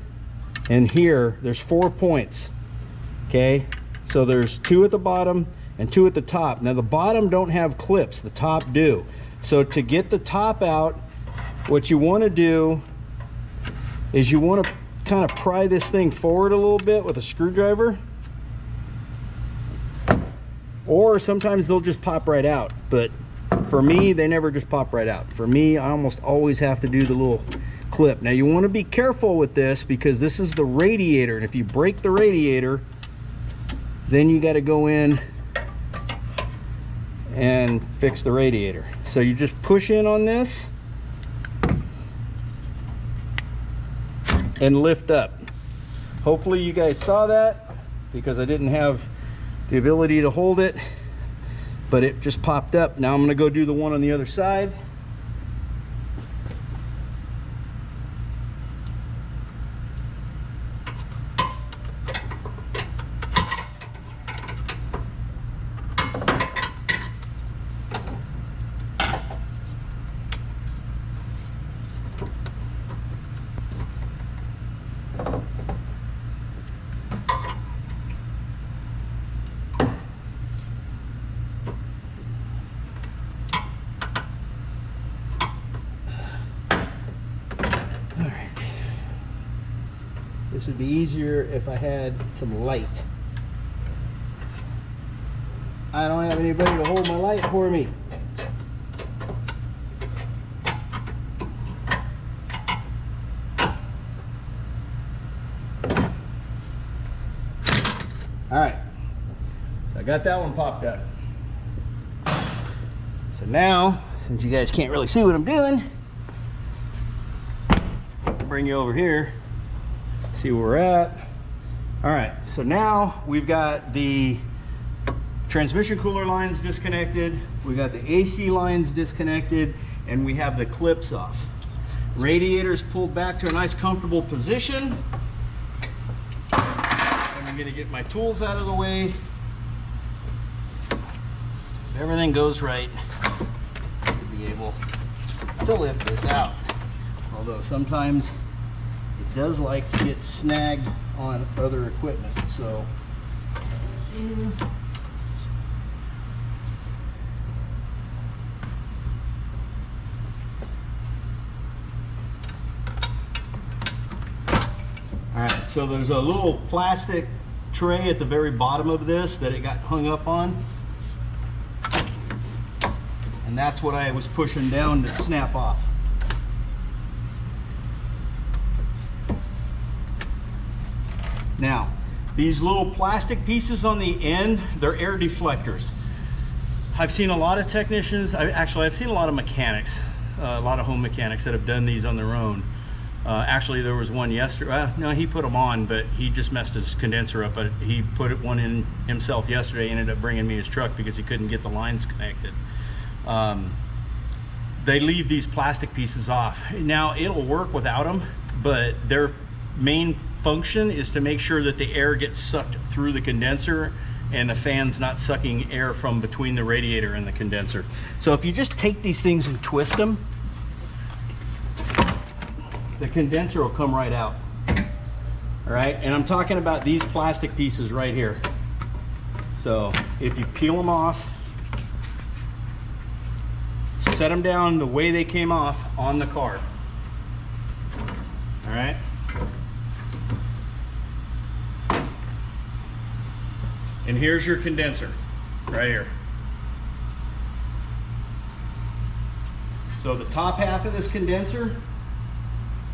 and here. There's 4 points. Okay, so there's 2 at the bottom and 2 at the top. Now the bottom don't have clips, the top do. So to get the top out, what you want to do is you want to kind of pry this thing forward a little bit with a screwdriver. Or sometimes they'll just pop right out, but for me, they never just pop right out. For me, I almost always have to do the little clip. Now you want to be careful with this because this is the radiator, and if you break the radiator, then you got to go in and fix the radiator. So you just push in on this and lift up. Hopefully you guys saw that because I didn't have the ability to hold it, but it just popped up. Now I'm going to go do the one on the other side. This would be easier if I had some light. I don't have anybody to hold my light for me. All right, so I got that one popped up. So now, since you guys can't really see what I'm doing, I'll bring you over here. See where we're at. All right, so now we've got the transmission cooler lines disconnected, we got the AC lines disconnected, and we have the clips off. Radiator's pulled back to a nice comfortable position. And I'm gonna get my tools out of the way. If everything goes right, I should be able to lift this out. Although sometimes it does like to get snagged on other equipment, so all right, so there's a little plastic tray at the very bottom of this that it got hung up on, and that's what I was pushing down to snap off. Now, these little plastic pieces on the end, they're air deflectors. I've seen a lot of technicians, I've seen a lot of mechanics, a lot of home mechanics that have done these on their own. Actually, there was one yesterday, no, he put them on, but he just messed his condenser up. But he put one in himself yesterday, ended up bringing me his truck because he couldn't get the lines connected. They leave these plastic pieces off. Now, it'll work without them, but their main function is to make sure that the air gets sucked through the condenser and the fan's not sucking air from between the radiator and the condenser. So if you just take these things and twist them, the condenser will come right out. All right, and I'm talking about these plastic pieces right here. So if you peel them off, set them down the way they came off on the card. All right. And here's your condenser right here. So the top half of this condenser,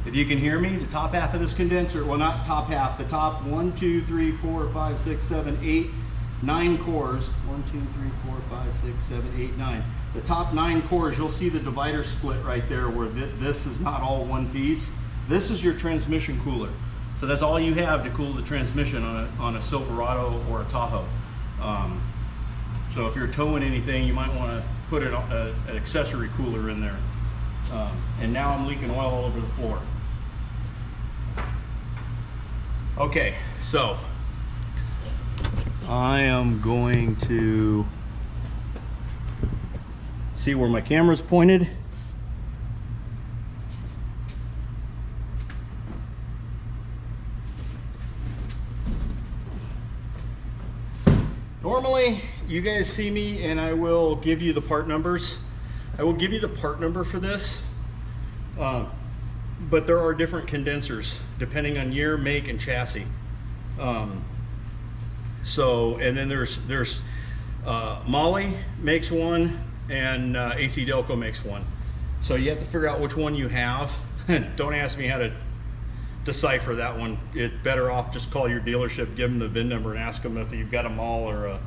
if you can hear me, the top half of this condenser, well, not top half, the top 1, 2, 3, 4, 5, 6, 7, 8, 9 cores. 1, 2, 3, 4, 5, 6, 7, 8, 9. The top 9 cores, you'll see the divider split right there where this is not all one piece. This is your transmission cooler. So that's all you have to cool the transmission on a Silverado or a Tahoe. So if you're towing anything, you might want to put an accessory cooler in there. And now I'm leaking oil all over the floor. Okay, so I am going to see where my camera's pointed. Normally, you guys see me and I will give you the part numbers. I will give you the part number for this, but there are different condensers depending on year, make, and chassis. And then there's Molly makes one and AC Delco makes one. So you have to figure out which one you have. Don't ask me how to decipher that one. It's better off just call your dealership, give them the VIN number, and ask them if you've got a Mall or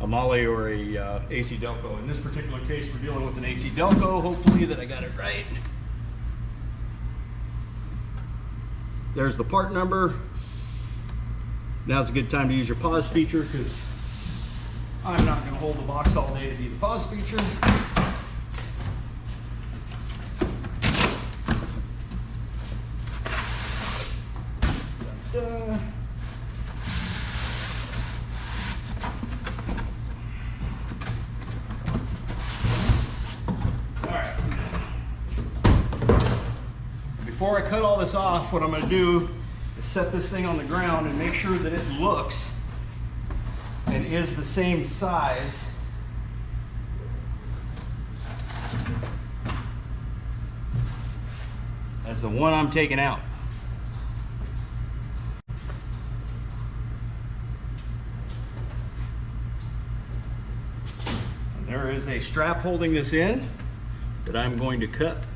a Molly or a AC Delco. In this particular case, we're dealing with an AC Delco. Hopefully that I got it right. There's the part number. Now's a good time to use your pause feature because I'm not going to hold the box all day to be the pause feature. Before I cut all this off, what I'm going to do is set this thing on the ground and make sure that it looks and is the same size as the one I'm taking out. And there is a strap holding this in that I'm going to cut.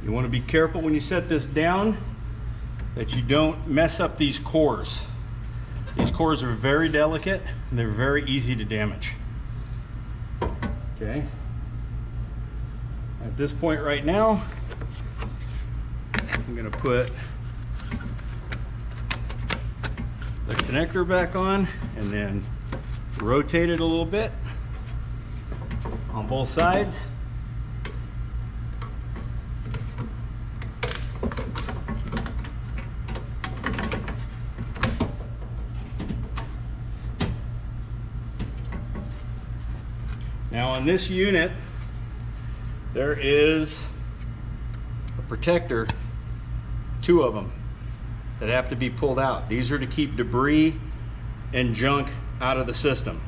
You want to be careful when you set this down that you don't mess up these cores. These cores are very delicate and they're very easy to damage. Okay. At this point right now, I'm going to put the connector back on and then rotate it a little bit on both sides. Now on this unit, there is a protector, 2 of them, that have to be pulled out. These are to keep debris and junk out of the system.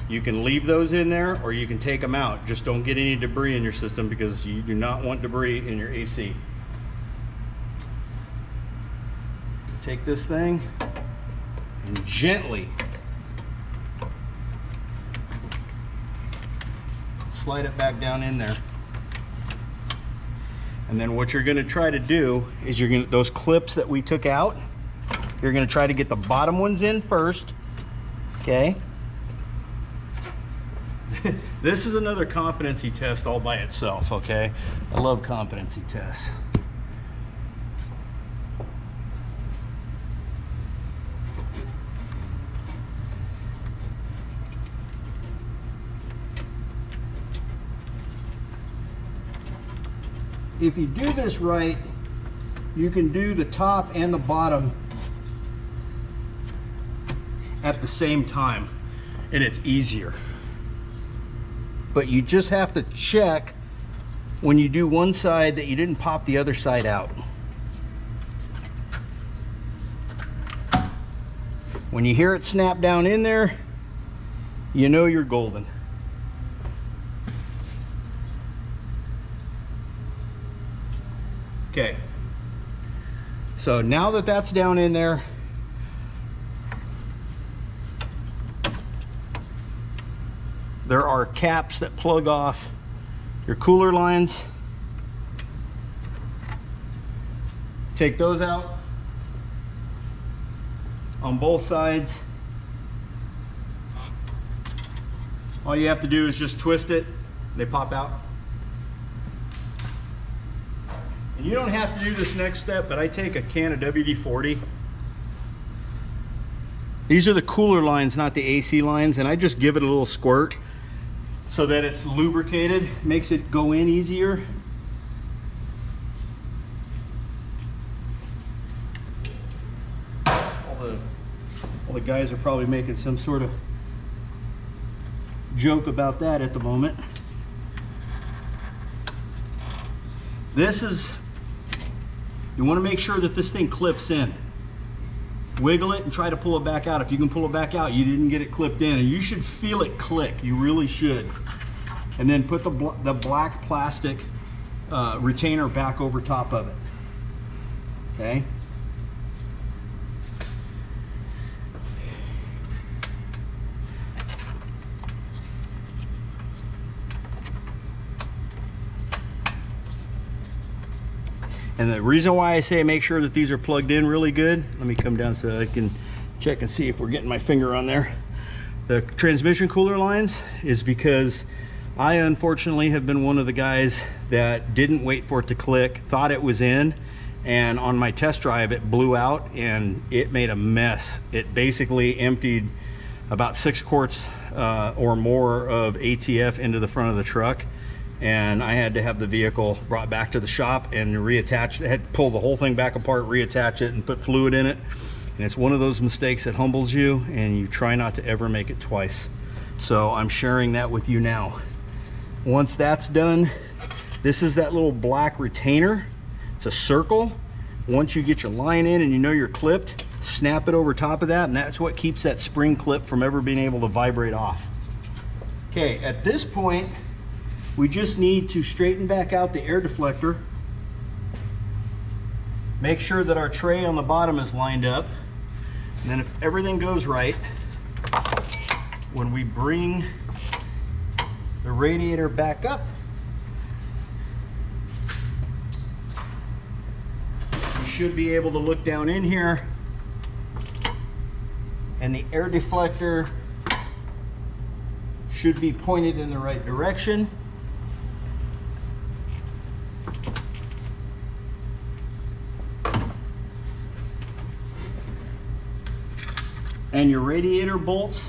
You can leave those in there or you can take them out. Just don't get any debris in your system because you do not want debris in your AC. Take this thing and gently slide it back down in there. And then what you're going to try to do is those clips that we took out, you're going to try to get the bottom ones in first. Okay. This is another competency test all by itself. Okay. I love competency tests. If you do this right, you can do the top and the bottom at the same time, and it's easier. But you just have to check when you do one side that you didn't pop the other side out. When you hear it snap down in there, you know you're golden. Okay, so now that that's down in there, there are caps that plug off your cooler lines. Take those out on both sides. All you have to do is just twist it, they pop out. And you don't have to do this next step, but I take a can of WD-40. These are the cooler lines, not the AC lines, and I just give it a little squirt so that it's lubricated, makes it go in easier. All the guys are probably making some sort of joke about that at the moment. You want to make sure that this thing clips in. Wiggle it and try to pull it back out. If you can pull it back out, you didn't get it clipped in, and you should feel it click. You really should. And then put the black plastic retainer back over top of it. Okay. And the reason why I say make sure that these are plugged in really good, let me come down so I can check and see if we're getting my finger on there. The transmission cooler lines is because I unfortunately have been one of the guys that didn't wait for it to click, thought it was in, and on my test drive it blew out and it made a mess. It basically emptied about 6 quarts or more of ATF into the front of the truck. And I had to have the vehicle brought back to the shop and reattach. I had to pull the whole thing back apart, reattach it, and put fluid in it. And it's one of those mistakes that humbles you, and you try not to ever make it twice. So I'm sharing that with you now. Once that's done, this is that little black retainer. It's a circle. Once you get your line in and you know you're clipped, snap it over top of that, and that's what keeps that spring clip from ever being able to vibrate off. Okay, at this point, we just need to straighten back out the air deflector. Make sure that our tray on the bottom is lined up. And then if everything goes right, when we bring the radiator back up, you should be able to look down in here, and the air deflector should be pointed in the right direction. And your radiator bolts,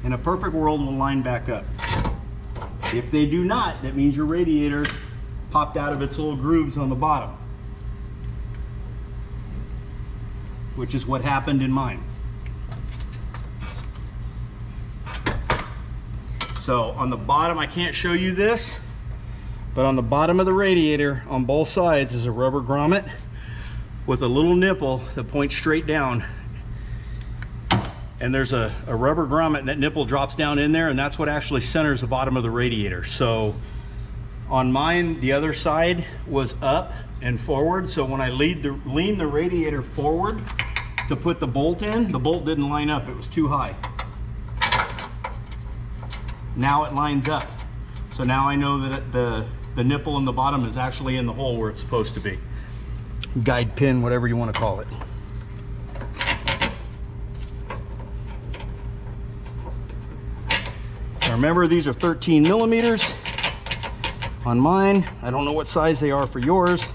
in a perfect world, will line back up. If they do not, that means your radiator popped out of its little grooves on the bottom, which is what happened in mine. So on the bottom, I can't show you this, but on the bottom of the radiator on both sides is a rubber grommet with a little nipple that points straight down, and there's a rubber grommet, and that nipple drops down in there, and that's what actually centers the bottom of the radiator. So on mine, the other side was up and forward, so when I leaned the radiator forward to put the bolt in, the bolt didn't line up, it was too high. Now it lines up, so now I know that the nipple in the bottom is actually in the hole where it's supposed to be. Guide pin, whatever you want to call it. Now remember, these are 13 millimeters on mine. I don't know what size they are for yours.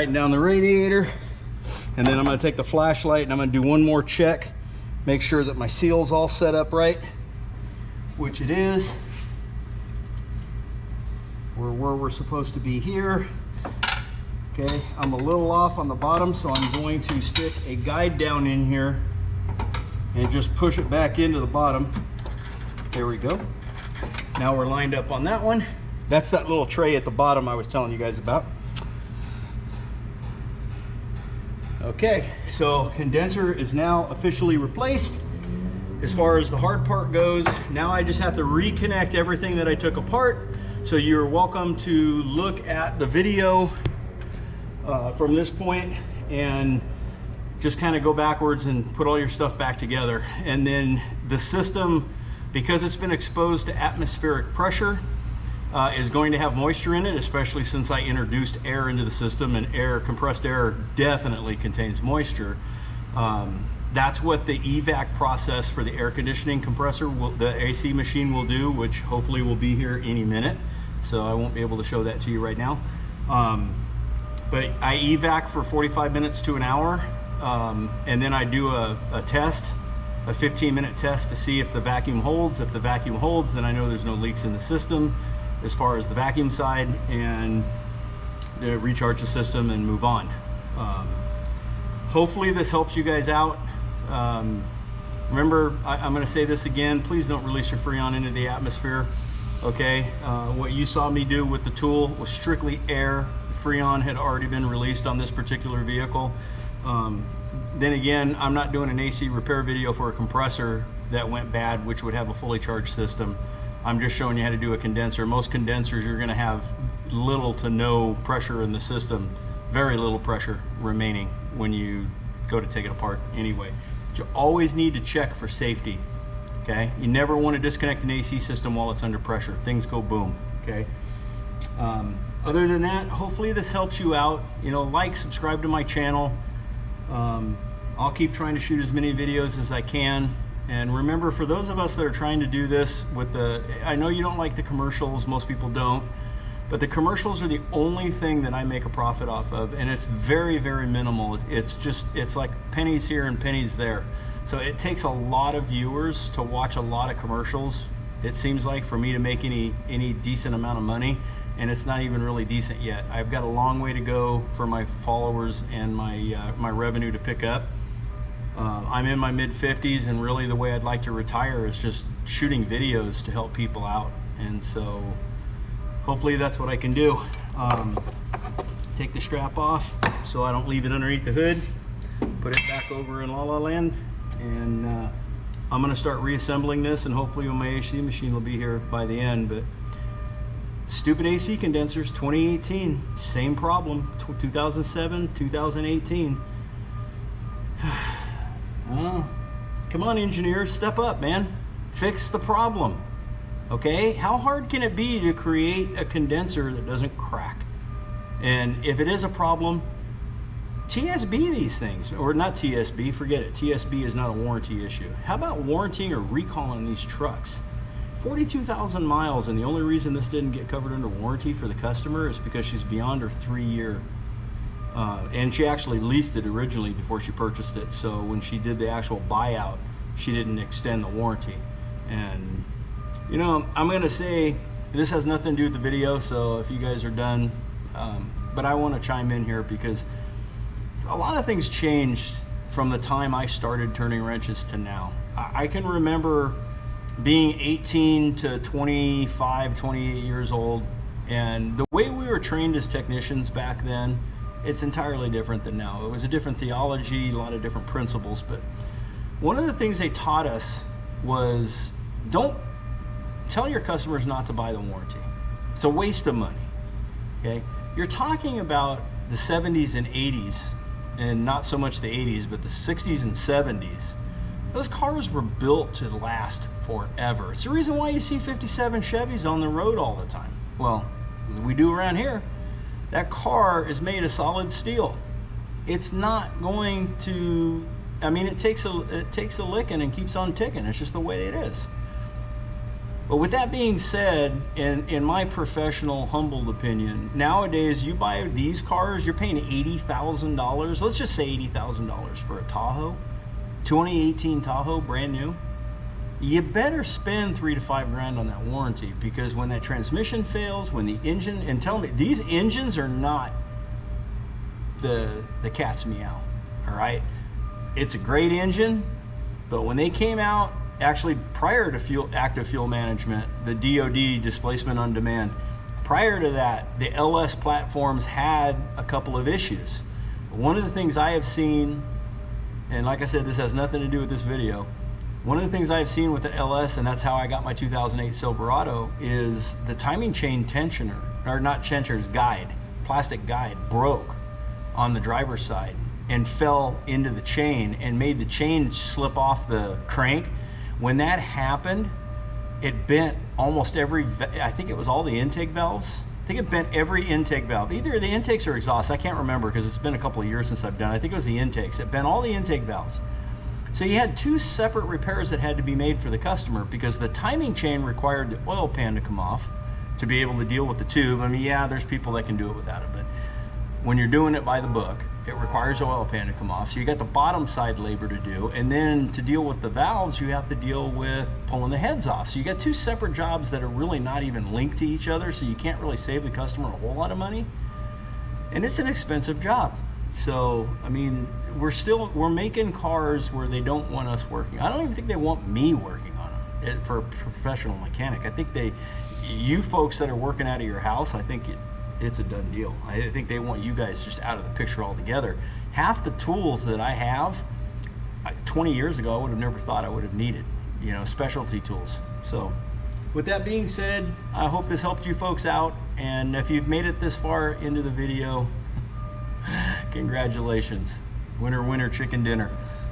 tighten down the radiator, and then I'm going to take the flashlight and I'm going to do one more check, make sure that my seal's all set up right, which it is. We're where we're supposed to be here. Okay, I'm a little off on the bottom, so I'm going to stick a guide down in here and just push it back into the bottom. There we go. Now we're lined up on that one. That's that little tray at the bottom I was telling you guys about. Okay, so condenser is now officially replaced. As far as the hard part goes, now I just have to reconnect everything that I took apart. So you're welcome to look at the video from this point and just kind of go backwards and put all your stuff back together. And then the system, because it's been exposed to atmospheric pressure, is going to have moisture in it, especially since I introduced air into the system, and compressed air definitely contains moisture. That's what the evac process for the air conditioning compressor, the AC machine will do, which hopefully will be here any minute. So I won't be able to show that to you right now. But I evac for 45 minutes to an hour. And then I do a test, a 15-minute test to see if the vacuum holds. If the vacuum holds, then I know there's no leaks in the system as far as the vacuum side, and recharge the system and move on. Hopefully this helps you guys out. Remember, I'm going to say this again, please don't release your Freon into the atmosphere. Okay, what you saw me do with the tool was strictly air. Freon had already been released on this particular vehicle. Then again, I'm not doing an AC repair video for a compressor that went bad, which would have a fully charged system. I'm just showing you how to do a condenser. Most condensers, you're gonna have little to no pressure in the system, very little pressure remaining when you go to take it apart anyway. But you always need to check for safety, okay? You never wanna disconnect an AC system while it's under pressure. Things go boom, okay? Other than that, hopefully this helps you out. You know, like, subscribe to my channel. I'll keep trying to shoot as many videos as I can. And remember, for those of us that are trying to do this with I know you don't like the commercials, most people don't, but the commercials are the only thing that I make a profit off of, and it's very, very minimal. It's like pennies here and pennies there. So it takes a lot of viewers to watch a lot of commercials, it seems like, for me to make any decent amount of money. And it's not even really decent yet. I've got a long way to go for my followers and my revenue to pick up. I'm in my mid-50s, and really the way I'd like to retire is just shooting videos to help people out. And so hopefully that's what I can do. Take the strap off so I don't leave it underneath the hood. Put it back over in La La Land, and I'm gonna start reassembling this, and hopefully my AC machine will be here by the end. But stupid AC condensers, 2018, same problem. 2007, 2018. Come on, engineers, step up, man. Fix the problem, okay? How hard can it be to create a condenser that doesn't crack? And if it is a problem, TSB these things, or not TSB, forget it. TSB is not a warranty issue. How about warranting or recalling these trucks? 42,000 miles, and the only reason this didn't get covered under warranty for the customer is because she's beyond her 3-year, and she actually leased it originally before she purchased it. So when she did the actual buyout, she didn't extend the warranty. And you know, I'm gonna say this has nothing to do with the video, so if you guys are done, but I want to chime in here because a lot of things changed from the time I started turning wrenches to now. I can remember being 18 to 25, 28 years old, and the way we were trained as technicians back then, it's entirely different than now. It was a different theology, a lot of different principles, but one of the things they taught us was don't tell your customers not to buy the warranty. It's a waste of money, okay? You're talking about the 70s and 80s, and not so much the 80s, but the 60s and 70s. Those cars were built to last forever. It's the reason why you see 57 Chevys on the road all the time. Well, we do around here. That car is made of solid steel. It's not going to, I mean, it takes a licking and keeps on ticking. It's just the way it is. But with that being said, in my professional, humbled opinion, nowadays you buy these cars, you're paying $80,000. Let's just say $80,000 for a Tahoe, 2018 Tahoe, brand new. You better spend $3 to $5 grand on that warranty, because when that transmission fails, when the engine, and tell me, these engines are not the cat's meow, all right? It's a great engine, but when they came out, actually prior to active fuel management, the DOD, displacement on demand, prior to that, the LS platforms had a couple of issues. One of the things I have seen, and like I said, this has nothing to do with this video, one of the things I've seen with the LS, and that's how I got my 2008 Silverado, is the timing chain tensioner, or not tensioners, guide, plastic guide, broke on the driver's side and fell into the chain and made the chain slip off the crank. When that happened, it bent almost every, I think it was all the intake valves. I think it bent every intake valve, either the intakes or exhaust. I can't remember because it's been a couple of years since I've done it. I think it was the intakes. It bent all the intake valves. So you had two separate repairs that had to be made for the customer, because the timing chain required the oil pan to come off to be able to deal with the tube. I mean, yeah, there's people that can do it without it, but when you're doing it by the book, it requires the oil pan to come off. So you got the bottom side labor to do, and then to deal with the valves, you have to deal with pulling the heads off. So you got two separate jobs that are really not even linked to each other, so you can't really save the customer a whole lot of money, and it's an expensive job. So, I mean, we're making cars where they don't want us working. I don't even think they want me working on them for a professional mechanic. I think you folks that are working out of your house, I think it's a done deal. I think they want you guys just out of the picture altogether. Half the tools that I have, 20 years ago, I would have never thought I would have needed, you know, specialty tools. So with that being said, I hope this helped you folks out. And if you've made it this far into the video, congratulations. Winner, winner, chicken dinner.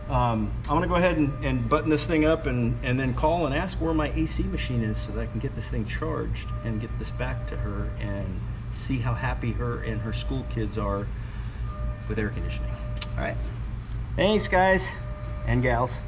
I'm gonna go ahead and button this thing up and then call and ask where my AC machine is so that I can get this thing charged and get this back to her and see how happy her and her school kids are with air conditioning. All right. Thanks, guys and gals.